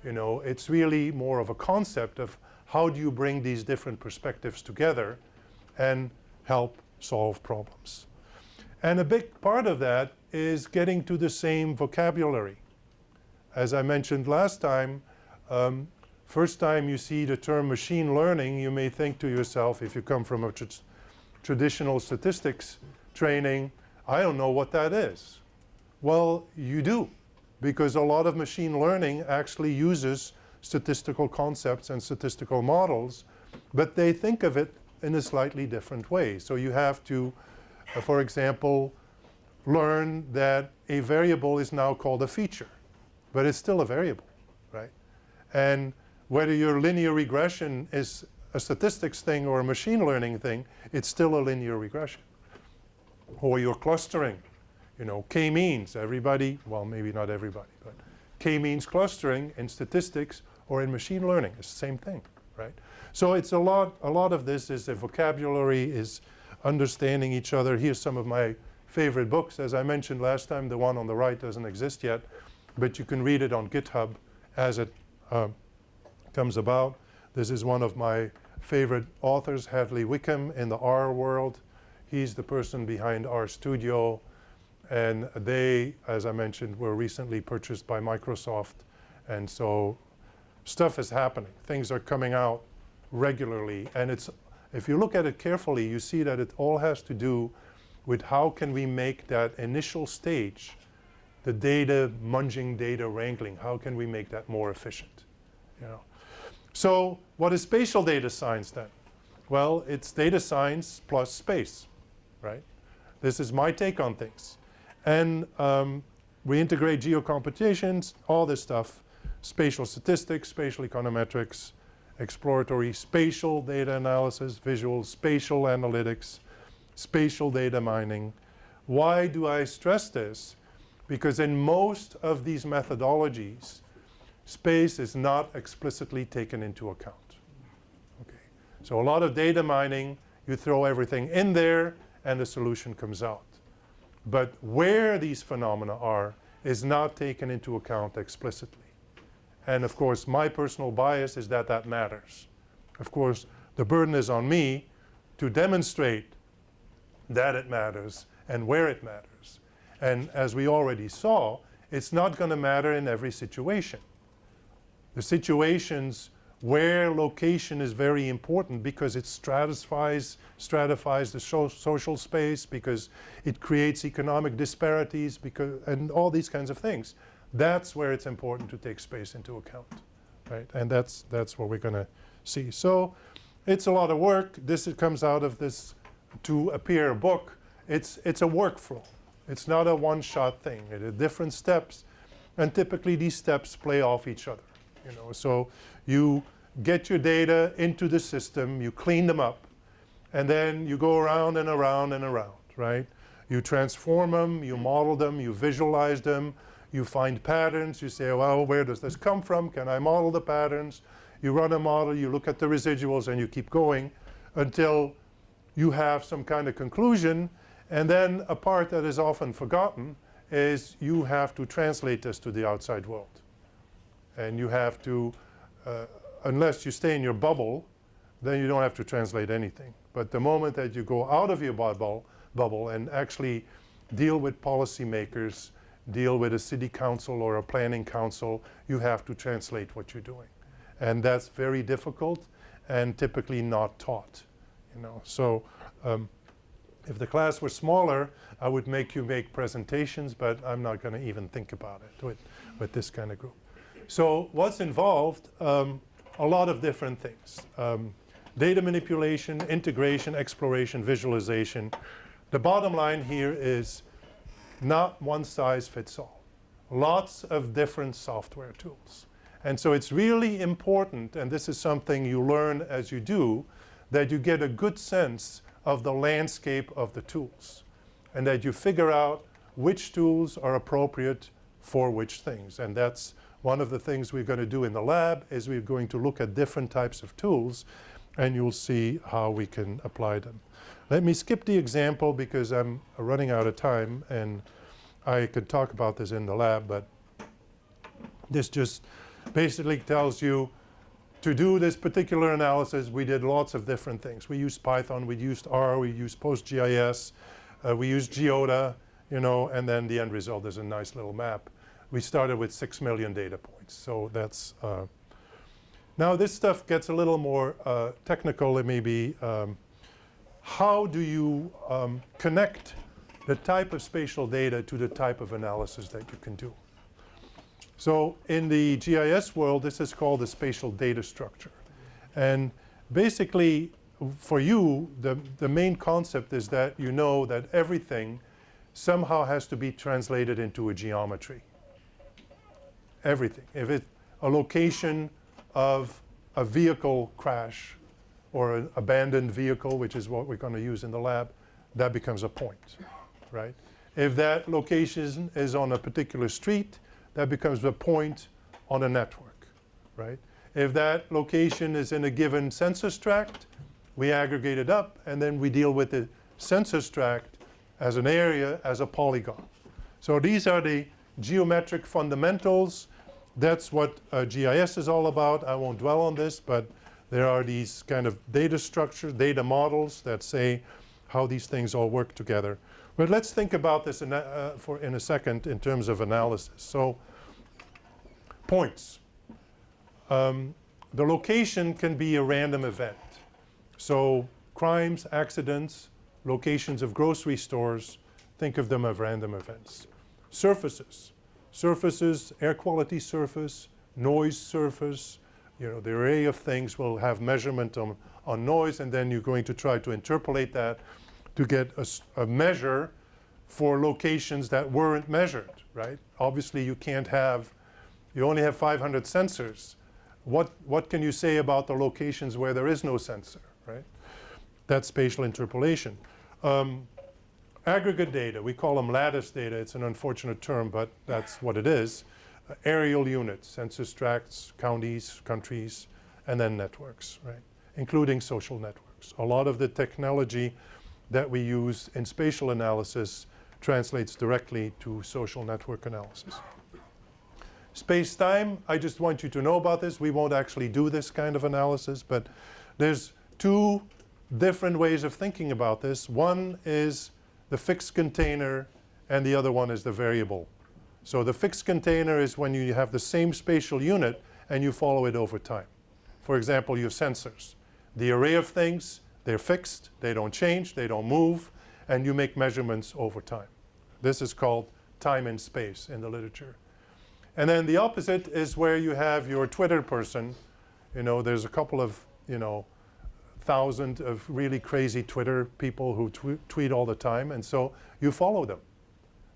You know, it's really more of a concept of how do you bring these different perspectives together and help solve problems. And a big part of that is getting to the same vocabulary. As I mentioned last time, first time you see the term machine learning, you may think to yourself, if you come from a traditional statistics training, I don't know what that is. Well, you do, because a lot of machine learning actually uses statistical concepts and statistical models, but they think of it in a slightly different way. So you have to, for example, learn that a variable is now called a feature, but it's still a variable, right? And whether your linear regression is a statistics thing or a machine learning thing, it's still a linear regression. Or your clustering, you know, k-means, everybody, well, maybe not everybody, but k-means clustering in statistics or in machine learning, it's the same thing, right? So it's a lot of this is a vocabulary, is understanding each other. Here's some of my favorite books. As I mentioned last time, the one on the right doesn't exist yet, but you can read it on GitHub as it comes about. This is one of my favorite authors, Hadley Wickham, in the R world. He's the person behind RStudio, and they, as I mentioned, were recently purchased by Microsoft, and so stuff is happening. Things are coming out regularly, and if you look at it carefully, you see that it all has to do with how can we make that initial stage, the data munging, data wrangling, how can we make that more efficient? You know? So what is spatial data science then? Well, it's data science plus space, right? This is my take on things. And we integrate geocomputations, all this stuff, spatial statistics, spatial econometrics, exploratory spatial data analysis, visual spatial analytics, spatial data mining. Why do I stress this? Because in most of these methodologies, space is not explicitly taken into account. Okay. So a lot of data mining, you throw everything in there and the solution comes out. But where these phenomena are is not taken into account explicitly. And of course, my personal bias is that that matters. Of course, the burden is on me to demonstrate that it matters and where it matters. And as we already saw, it's not going to matter in every situation. The situations where location is very important because it stratifies the social space, because it creates economic disparities, and all these kinds of things. That's where it's important to take space into account, right? And that's what we're going to see. So it's a lot of work. This comes out of this to appear book. It's a workflow. It's not a one-shot thing. It is different steps, and typically these steps play off each other. You know, so you get your data into the system, you clean them up, and then you go around and around and around, right? You transform them, you model them, you visualize them, you find patterns, you say, well, where does this come from? Can I model the patterns? You run a model, you look at the residuals, and you keep going until you have some kind of conclusion. And then a part that is often forgotten is you have to translate this to the outside world. And you have to, unless you stay in your bubble, then you don't have to translate anything. But the moment that you go out of your bubble and actually deal with policymakers, deal with a city council or a planning council, you have to translate what you're doing. And that's very difficult and typically not taught. You know? So if the class were smaller, I would make you make presentations, but I'm not going to even think about it with this kind of group. So what's involved? A lot of different things. Data manipulation, integration, exploration, visualization. The bottom line here is not one size fits all. Lots of different software tools. And so it's really important, and this is something you learn as you do, that you get a good sense of the landscape of the tools and that you figure out which tools are appropriate for which things. And that's one of the things we're going to do in the lab is we're going to look at different types of tools and you'll see how we can apply them. Let me skip the example because I'm running out of time and I could talk about this in the lab, but this just basically tells you to do this particular analysis, we did lots of different things. We used Python, we used R, we used PostGIS, we used Geoda, you know, and then the end result is a nice little map. We started with 6 million data points. So that's, now this stuff gets a little more technical. It may be, how do you connect the type of spatial data to the type of analysis that you can do? So in the GIS world, this is called the spatial data structure. And basically, for you, the main concept is that you know that everything somehow has to be translated into a geometry. Everything. If it's a location of a vehicle crash or an abandoned vehicle, which is what we're going to use in the lab, that becomes a point, right? If that location is on a particular street, that becomes a point on a network, right? If that location is in a given census tract, we aggregate it up and then we deal with the census tract as an area, as a polygon. So these are the geometric fundamentals. That's what GIS is all about. I won't dwell on this, but there are these kind of data structures, data models that say how these things all work together. But let's think about this in a second in terms of analysis. So points. The location can be a random event. So crimes, accidents, locations of grocery stores, think of them as random events. Surfaces. Surfaces, air quality surface, noise surface, you know, the array of things will have measurement on noise, and then you're going to try to interpolate that to get a measure for locations that weren't measured, right? Obviously you can't have, you only have 500 sensors. What can you say about the locations where there is no sensor, right? That's spatial interpolation. Aggregate data, we call them lattice data. It's an unfortunate term, but that's what it is. Aerial units, census tracts, counties, countries, and then networks, right? Including social networks. A lot of the technology that we use in spatial analysis translates directly to social network analysis. Space-time, I just want you to know about this. We won't actually do this kind of analysis, but there's two different ways of thinking about this. One is the fixed container, and the other one is the variable. So the fixed container is when you have the same spatial unit and you follow it over time. For example, your sensors. The array of things, they're fixed, they don't change, they don't move, and you make measurements over time. This is called time and space in the literature. And then the opposite is where you have your Twitter person. You know, there's a couple of, you know, 1,000 of really crazy Twitter people who tweet all the time, and so you follow them.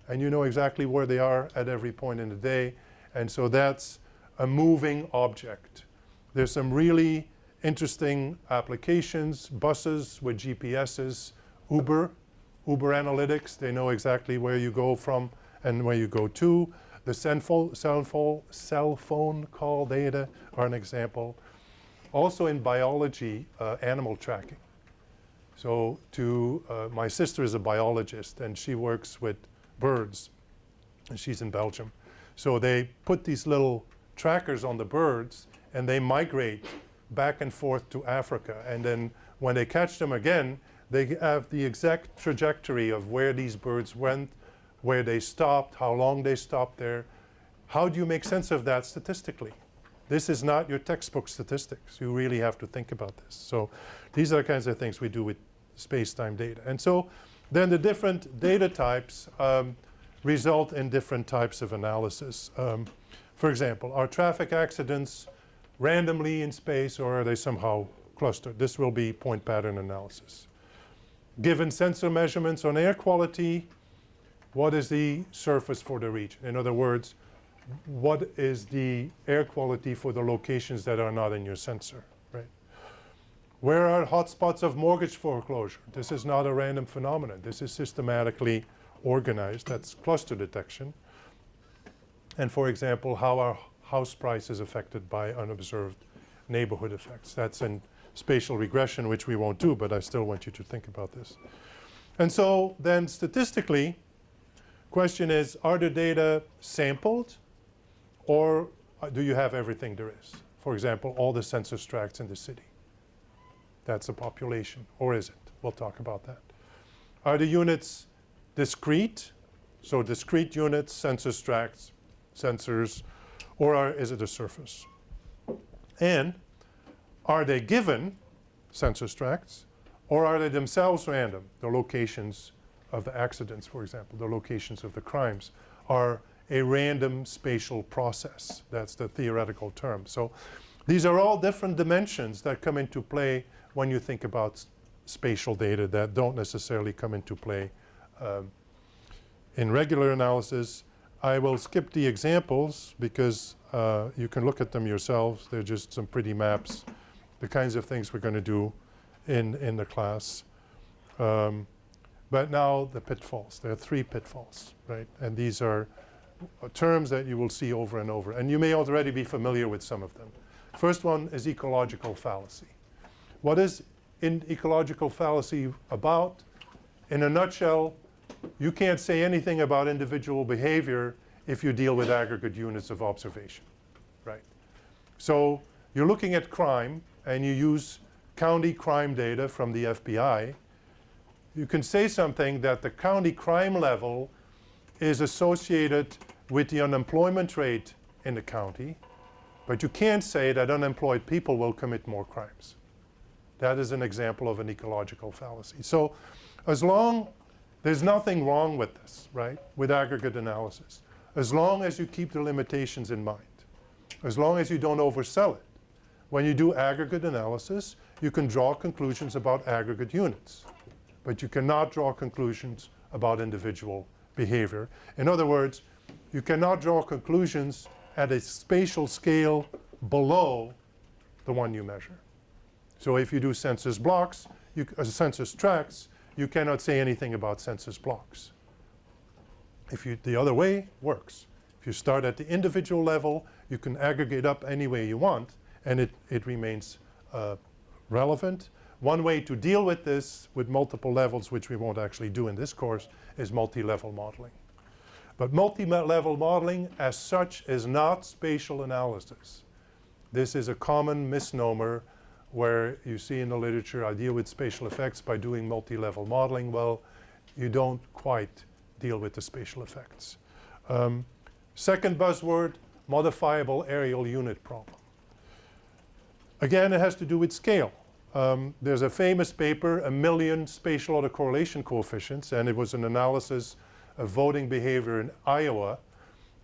And you know exactly where they are at every point in the day, and so that's a moving object. There's some really interesting applications, buses with GPSs, Uber analytics, they know exactly where you go from and where you go to. The cell phone call data are an example. Also in biology, animal tracking. So my sister is a biologist and she works with birds, and she's in Belgium. So they put these little trackers on the birds and they migrate back and forth to Africa. And then when they catch them again, they have the exact trajectory of where these birds went, where they stopped, how long they stopped there. How do you make sense of that statistically? This is not your textbook statistics. You really have to think about this. So these are the kinds of things we do with space-time data. And so then the different data types result in different types of analysis. For example, are traffic accidents randomly in space, or are they somehow clustered? This will be point pattern analysis. Given sensor measurements on air quality, what is the surface for the region? In other words, what is the air quality for the locations that are not in your sensor, right? Where are hotspots of mortgage foreclosure? This is not a random phenomenon. This is systematically organized. That's cluster detection. And for example, how are house prices affected by unobserved neighborhood effects? That's in spatial regression, which we won't do, but I still want you to think about this. And so then statistically, question is, are the data sampled, or do you have everything there is? For example, all the census tracts in the city. That's a population, or is it? We'll talk about that. Are the units discrete? So discrete units, census tracts, sensors, or is it a surface? And are they given census tracts, or are they themselves random? The locations of the accidents, for example, the locations of the crimes are a random spatial process. That's the theoretical term. So these are all different dimensions that come into play when you think about spatial data that don't necessarily come into play in regular analysis. I will skip the examples because you can look at them yourselves. They're just some pretty maps, the kinds of things we're going to do in the class. But now the pitfalls. There are 3 pitfalls, right? And these are terms that you will see over and over. And you may already be familiar with some of them. First one is ecological fallacy. What is ecological fallacy about? In a nutshell, you can't say anything about individual behavior if you deal with aggregate units of observation, right? So you're looking at crime and you use county crime data from the FBI. You can say something that the county crime level is associated with the unemployment rate in the county, but you can't say that unemployed people will commit more crimes. That is an example of an ecological fallacy. So as long, there's nothing wrong with this, right, with aggregate analysis, as long as you keep the limitations in mind, as long as you don't oversell it. When you do aggregate analysis, you can draw conclusions about aggregate units, but you cannot draw conclusions about individual behavior. In other words, you cannot draw conclusions at a spatial scale below the one you measure. So if you do census blocks, census tracts, you cannot say anything about census blocks. The other way works. If you start at the individual level, you can aggregate up any way you want, and it remains relevant. One way to deal with this with multiple levels, which we won't actually do in this course, is multi-level modeling. But multi-level modeling as such is not spatial analysis. This is a common misnomer where you see in the literature, I deal with spatial effects by doing multi-level modeling. Well, you don't quite deal with the spatial effects. Second buzzword, modifiable areal unit problem. Again, it has to do with scale. There's a famous paper, 1,000,000 spatial autocorrelation coefficients, and it was an analysis of voting behavior in Iowa.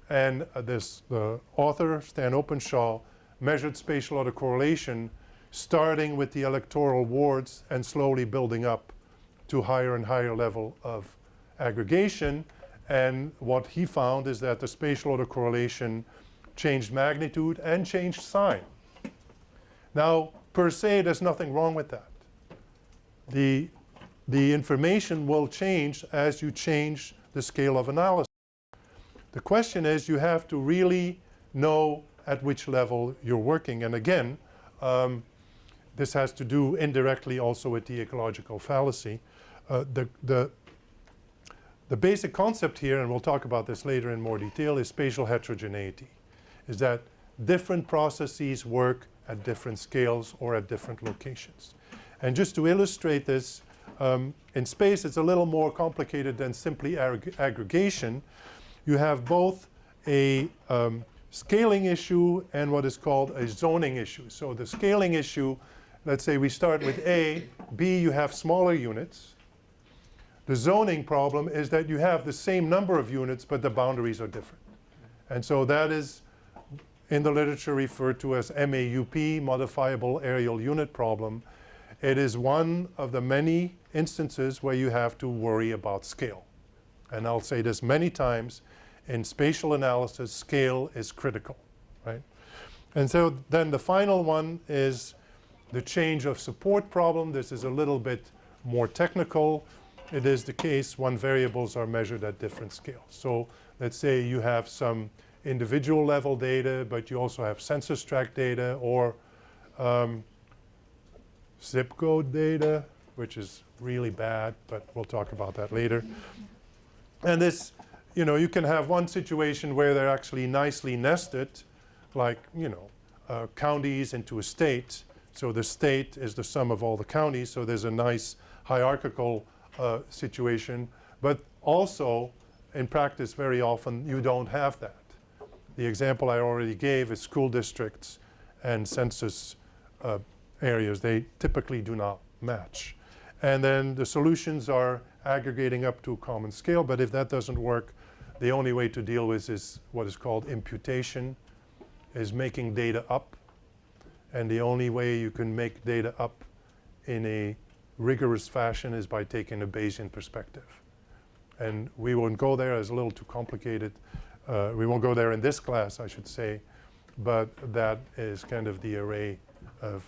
And the author, Stan Openshaw, measured spatial autocorrelation starting with the electoral wards and slowly building up to higher and higher level of aggregation. And what he found is that the spatial autocorrelation changed magnitude and changed sign. Now, per se, there's nothing wrong with that. The information will change as you change the scale of analysis. The question is, you have to really know at which level you're working. And again, this has to do indirectly also with the ecological fallacy. The basic concept here, and we'll talk about this later in more detail, is spatial heterogeneity. Is that different processes work at different scales or at different locations. And just to illustrate this, in space it's a little more complicated than simply aggregation. You have both a scaling issue and what is called a zoning issue. So the scaling issue, let's say we start with A, B, you have smaller units. The zoning problem is that you have the same number of units, but the boundaries are different. And so that is in the literature referred to as MAUP, modifiable areal unit problem. It is one of the many instances where you have to worry about scale. And I'll say this many times, in spatial analysis, scale is critical, right? And so then the final one is the change of support problem. This is a little bit more technical. It is the case when variables are measured at different scales. So let's say you have some individual level data, but you also have census tract data or zip code data, which is really bad, but we'll talk about that later. And this, you can have one situation where they're actually nicely nested, like, counties into a state. So the state is the sum of all the counties, so there's a nice hierarchical situation. But also, in practice, very often, you don't have that. The example I already gave is school districts and census areas. They typically do not match. And then the solutions are aggregating up to a common scale, but if that doesn't work, the only way to deal with is what is called imputation, is making data up. And the only way you can make data up in a rigorous fashion is by taking a Bayesian perspective. And we won't go there, it's a little too complicated. We won't go there in this class, I should say, but that is kind of the array of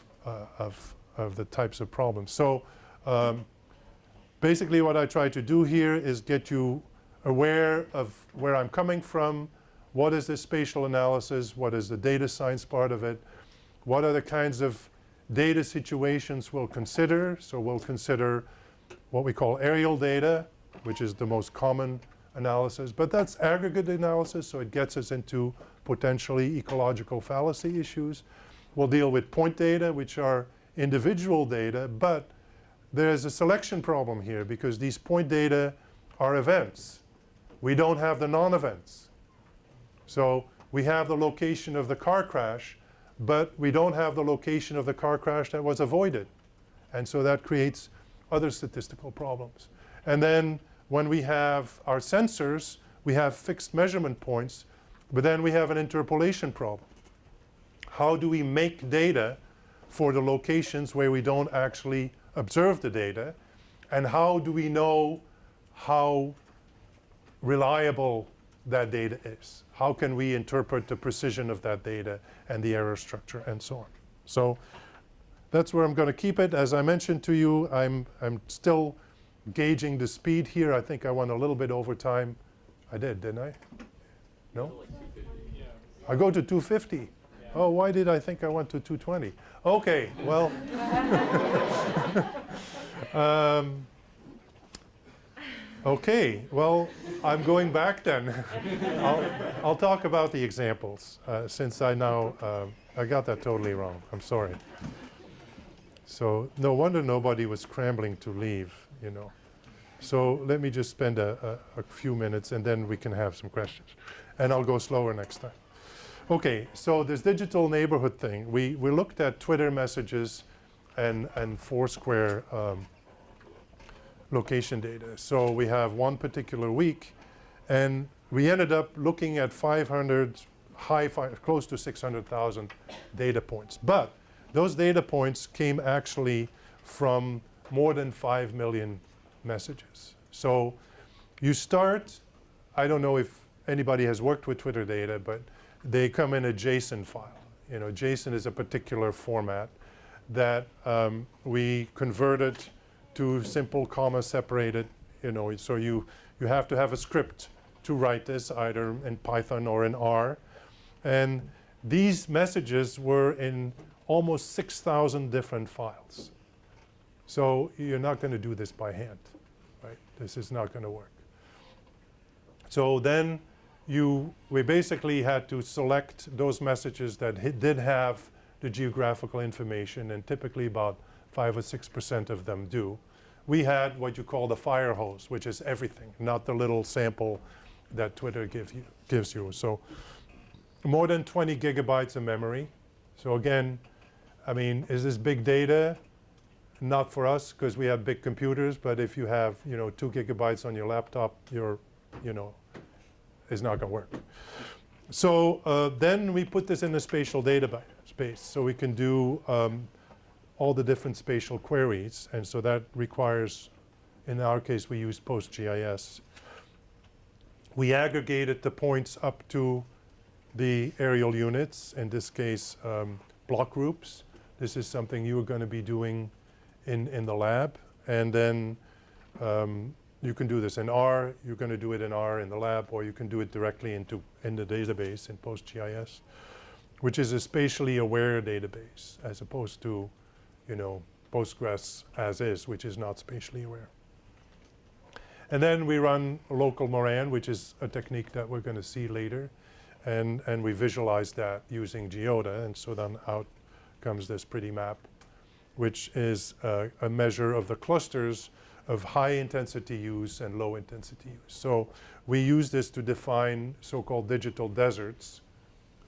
the types of problems. So basically what I try to do here is get you aware of where I'm coming from, what is this spatial analysis, what is the data science part of it, what are the kinds of data situations we'll consider. So we'll consider what we call aerial data, which is the most common analysis. But that's aggregate analysis, so it gets us into potentially ecological fallacy issues. We'll deal with point data, which are individual data, but there's a selection problem here because these point data are events. We don't have the non-events. So we have the location of the car crash, but we don't have the location of the car crash that was avoided. And so that creates other statistical problems. And then when we have our sensors, we have fixed measurement points, but then we have an interpolation problem. How do we make data for the locations where we don't actually observe the data? And how do we know how reliable that data is? How can we interpret the precision of that data and the error structure and so on? So that's where I'm going to keep it. As I mentioned to you, I'm still gauging the speed here. I think I went a little bit over time. I did, didn't I? No? I go to 250. Yeah. Oh, why did I think I went to 220? Okay, well. Okay, well, I'm going back then. I'll talk about the examples since I now, I got that totally wrong. I'm sorry. So no wonder nobody was scrambling to leave, you know. So let me just spend a few minutes and then we can have some questions. And I'll go slower next time. Okay, so this digital neighborhood thing, we looked at Twitter messages and Foursquare location data. So we have one particular week, and we ended up looking at 500, close to 600,000 data points. But those data points came actually from more than 5 million messages. So you start, I don't know if anybody has worked with Twitter data, but they come in a JSON file. You know, JSON is a particular format that we converted to simple comma separated, you know, so you have to have a script to write this either in Python or in R. And these messages were in almost 6,000 different files. So you're not going to do this by hand, right? This is not going to work. So then we basically had to select those messages that did have the geographical information, and typically about 5 or 6% of them do. We had what you call the fire hose, which is everything, not the little sample that Twitter gives you. So more than 20 gigabytes of memory. So again, I mean, is this big data? Not for us, because we have big computers, but if you have, 2 gigabytes on your laptop, it's not going to work. So then we put this in a spatial database, so we can do all the different spatial queries, and so that requires, in our case, we use PostGIS. We aggregated the points up to the aerial units, in this case, block groups. This is something you are going to be doing in the lab, and then you can do this in R. You're going to do it in R in the lab, or you can do it directly in the database in PostGIS, which is a spatially aware database, as opposed to, Postgres as is, which is not spatially aware. And then we run local Moran, which is a technique that we're going to see later, and we visualize that using Geoda, and so then out comes this pretty map, which is a measure of the clusters of high intensity use and low intensity use. So we use this to define so-called digital deserts.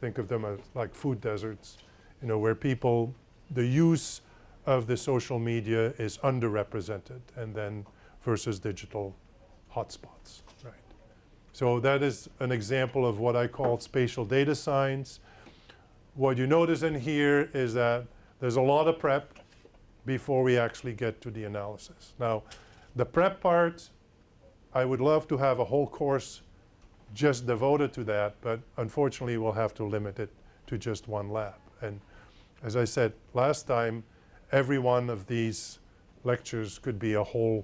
Think of them as like food deserts, where people, the use of the social media is underrepresented, and then versus digital hotspots, right? So that is an example of what I call spatial data science. What you notice in here is that there's a lot of prep before we actually get to the analysis. Now, the prep part, I would love to have a whole course just devoted to that, but unfortunately we'll have to limit it to just one lab. And as I said last time, every one of these lectures could be a whole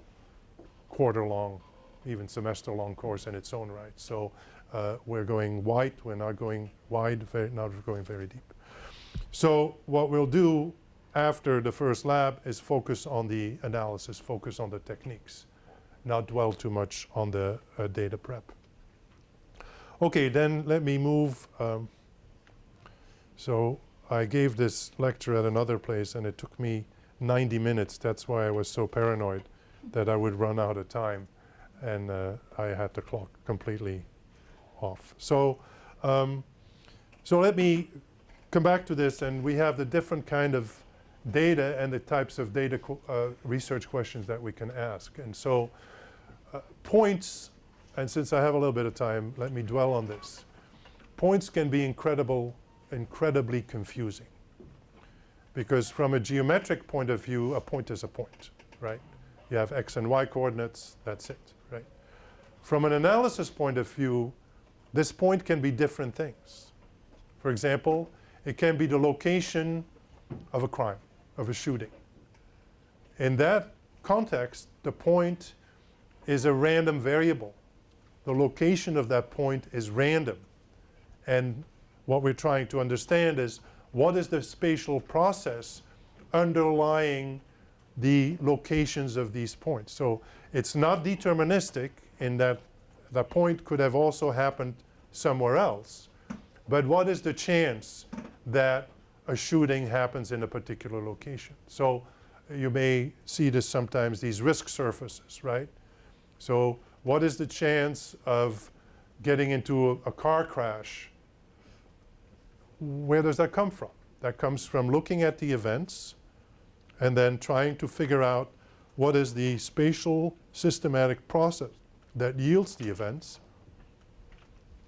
quarter-long, even semester-long course in its own right. So we're going wide, we're not going wide, not going very deep. So what we'll do after the first lab is focus on the analysis, focus on the techniques. not dwell too much on the data prep. Okay, then let me move. So I gave this lecture at another place and it took me 90 minutes. That's why I was so paranoid that I would run out of time, and I had the clock completely off. So let me come back to this, and we have the different kind of data and the types of data research questions that we can ask. And so points, and since I have a little bit of time, let me dwell on this. Points can be incredibly confusing, because from a geometric point of view, a point is a point, right? You have x and y coordinates, that's it, right? From an analysis point of view, this point can be different things. For example, it can be the location of a crime, of a shooting. In that context, the point is a random variable. The location of that point is random. And what we're trying to understand is, what is the spatial process underlying the locations of these points? So it's not deterministic in that the point could have also happened somewhere else. But what is the chance that a shooting happens in a particular location? So you may see this sometimes, these risk surfaces, right? So what is the chance of getting into a car crash? Where does that come from? That comes from looking at the events and then trying to figure out what is the spatial systematic process that yields the events,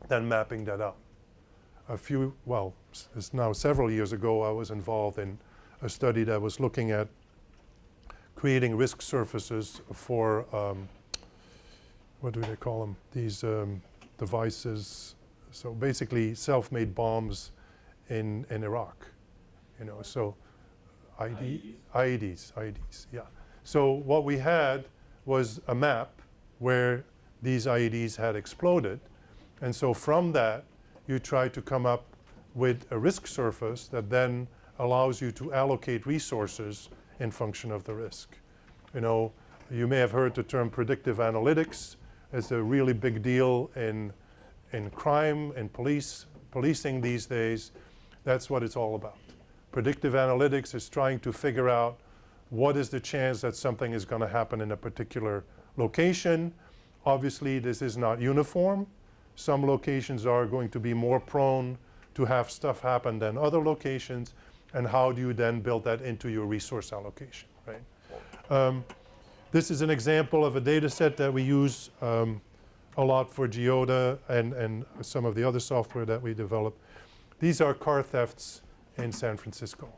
then mapping that out. It's now several years ago, I was involved in a study that was looking at creating risk surfaces for, what do they call them? These devices. So basically self-made bombs in Iraq, you know, so IEDs, yeah. So what we had was a map where these IEDs had exploded, and so from that you try to come up with a risk surface that then allows you to allocate resources in function of the risk. You know, you may have heard the term predictive analytics. It's a really big deal in crime and policing these days. That's what it's all about. Predictive analytics is trying to figure out what is the chance that something is going to happen in a particular location. Obviously, this is not uniform. Some locations are going to be more prone to have stuff happen than other locations, and how do you then build that into your resource allocation, right? This is an example of a data set that we use a lot for Geoda and some of the other software that we develop. These are car thefts in San Francisco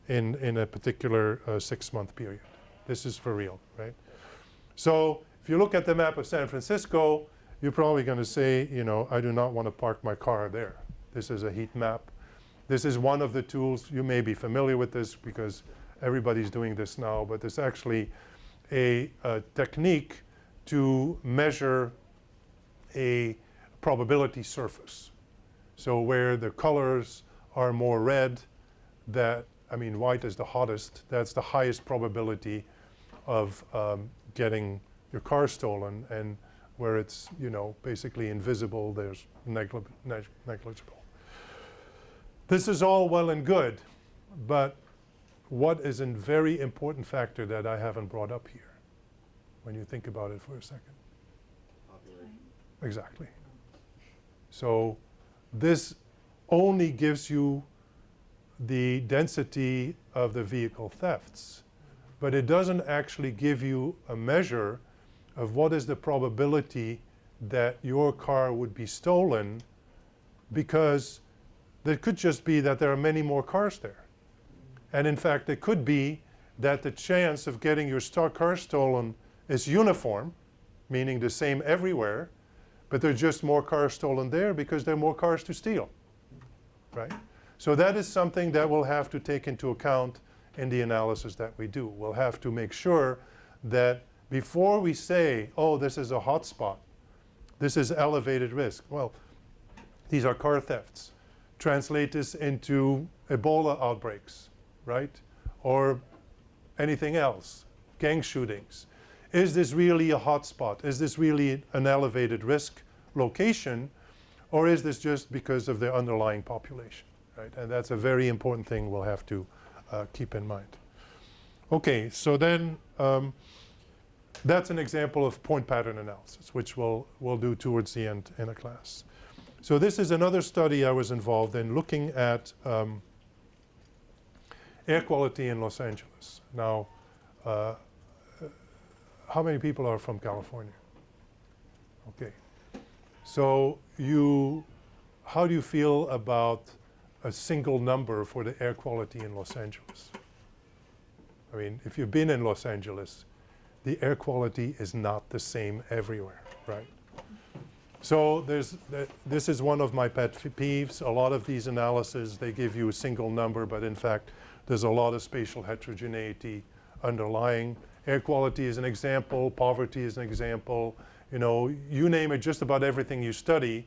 in a particular 6-month period. This is for real, right? So if you look at the map of San Francisco, you're probably going to say, you know, I do not want to park my car there. This is a heat map. This is one of the tools. You may be familiar with this because everybody's doing this now, but it's actually a technique to measure a probability surface. So where the colors are more red, white is the hottest, that's the highest probability of getting your car stolen, and where it's, you know, basically invisible, there's negligible. This is all well and good, but what is a very important factor that I haven't brought up here when you think about it for a second? Population. Exactly. So this only gives you the density of the vehicle thefts, but it doesn't actually give you a measure of what is the probability that your car would be stolen, because there could just be that there are many more cars there. And in fact, it could be that the chance of getting your car stolen is uniform, meaning the same everywhere, but there are just more cars stolen there because there are more cars to steal, right? So that is something that we'll have to take into account in the analysis that we do. We'll have to make sure that before we say, oh, this is a hot spot, this is elevated risk. Well, these are car thefts. Translate this into Ebola outbreaks, right? Or anything else, gang shootings. is this really a hotspot? Is this really an elevated risk location? Or is this just because of the underlying population, right? And that's a very important thing we'll have to keep in mind. Okay, so then that's an example of point pattern analysis, which we'll do towards the end in a class. So this is another study I was involved in looking at air quality in Los Angeles. Now, how many people are from California? Okay. So how do you feel about a single number for the air quality in Los Angeles? I mean, if you've been in Los Angeles, the air quality is not the same everywhere, right? So this is one of my pet peeves. A lot of these analyses, they give you a single number, but in fact, there's a lot of spatial heterogeneity underlying. Air quality is an example, poverty is an example. You know, you name it, just about everything you study,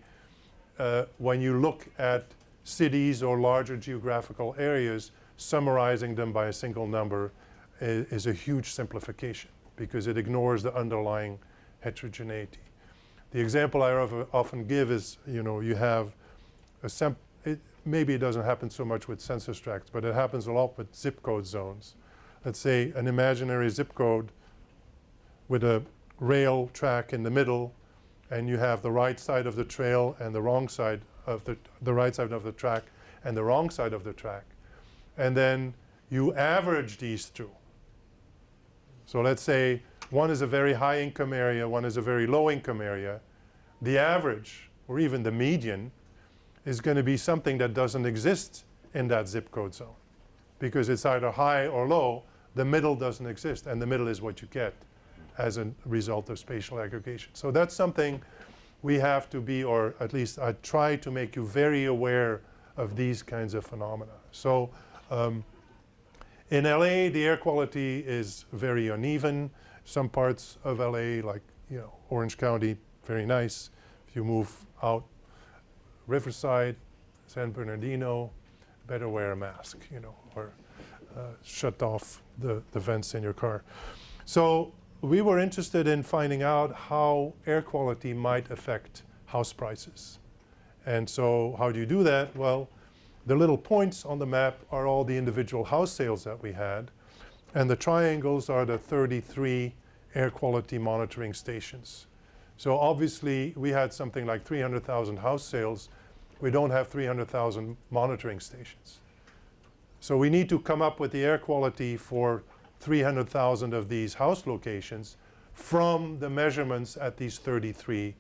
when you look at cities or larger geographical areas, summarizing them by a single number is a huge simplification because it ignores the underlying heterogeneity. The example I often give is, you know, you have maybe it doesn't happen so much with census tracts, but it happens a lot with zip code zones. Let's say an imaginary zip code with a rail track in the middle, and you have the right side of the trail and the wrong side of the right side of the track and the wrong side of the track. And then you average these two. So let's say one is a very high income area, one is a very low income area. The average, or even the median, is going to be something that doesn't exist in that zip code zone because it's either high or low. The middle doesn't exist, and the middle is what you get as a result of spatial aggregation. So that's something we have to be, or at least I try to make you very aware of these kinds of phenomena. So in LA, the air quality is very uneven. Some parts of LA, like, you know, Orange County, very nice. If you move out Riverside, San Bernardino, better wear a mask, you know, or shut off the vents in your car. So we were interested in finding out how air quality might affect house prices. And so how do you do that? Well, the little points on the map are all the individual house sales that we had, and the triangles are the 33 air quality monitoring stations. So obviously we had something like 300,000 house sales. We don't have 300,000 monitoring stations. So we need to come up with the air quality for 300,000 of these house locations from the measurements at these 33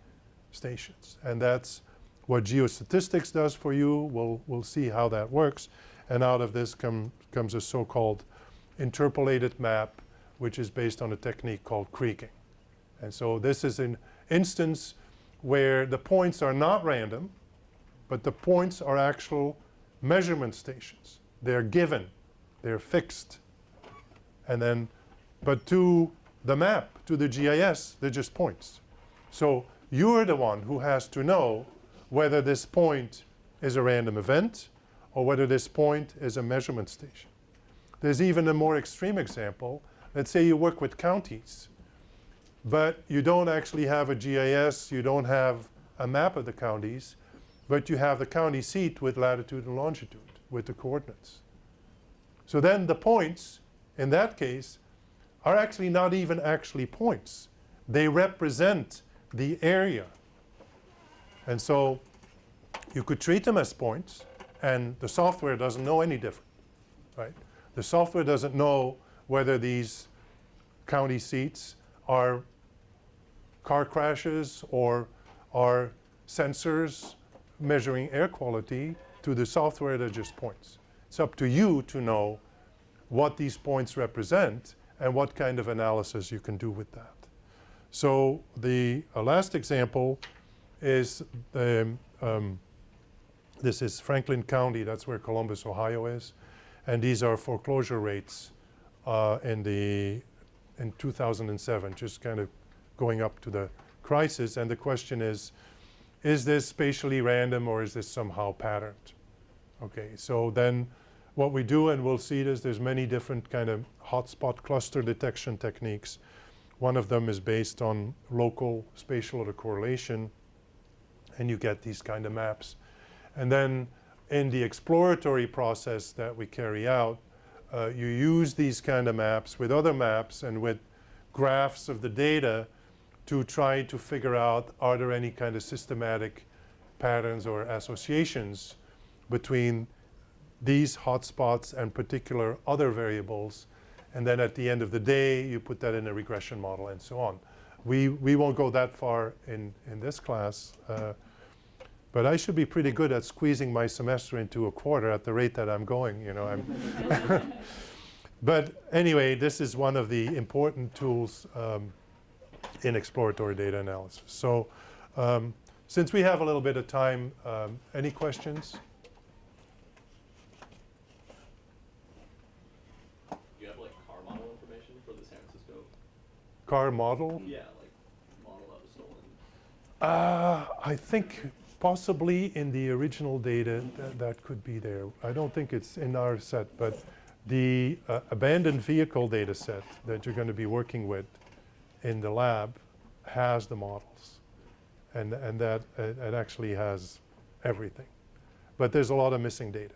stations. And that's what geostatistics does for you. We'll see how that works. And out of this comes a so-called interpolated map, which is based on a technique called creaking. And so this is an instance where the points are not random, but the points are actual measurement stations. They're given, they're fixed. And then, but to the map, to the GIS, they're just points. So you're the one who has to know whether this point is a random event or whether this point is a measurement station. There's even a more extreme example. Let's say you work with counties, but you don't actually have a GIS, you don't have a map of the counties, but you have the county seat with latitude and longitude, with the coordinates. So then the points, in that case, are actually not even actually points. They represent the area. And so you could treat them as points, and the software doesn't know any different, right? The software doesn't know whether these county seats are car crashes or are sensors measuring air quality. To the software, they're just points. It's up to you to know what these points represent and what kind of analysis you can do with that. So the last example is this is Franklin County. That's where Columbus, Ohio is. And these are foreclosure rates in 2007, just kind of going up to the crisis. And the question is this spatially random or is this somehow patterned? Okay, so then what we do, and we'll see this, there's many different kind of hotspot cluster detection techniques. One of them is based on local spatial autocorrelation, and you get these kind of maps. And then in the exploratory process that we carry out, you use these kind of maps with other maps and with graphs of the data to try to figure out, are there any kind of systematic patterns or associations between these hotspots and particular other variables. And then at the end of the day, you put that in a regression model and so on. We won't go that far in this class, but I should be pretty good at squeezing my semester into a quarter at the rate that I'm going, you know. But anyway, this is one of the important tools in exploratory data analysis. So since we have a little bit of time, any questions? Do you have like car model information for the San Francisco? Car model? Yeah, like model that was stolen. I think possibly in the original data that could be there. I don't think it's in our set, but the abandoned vehicle data set that you're going to be working with in the lab has the models. And that it actually has everything. But there's a lot of missing data.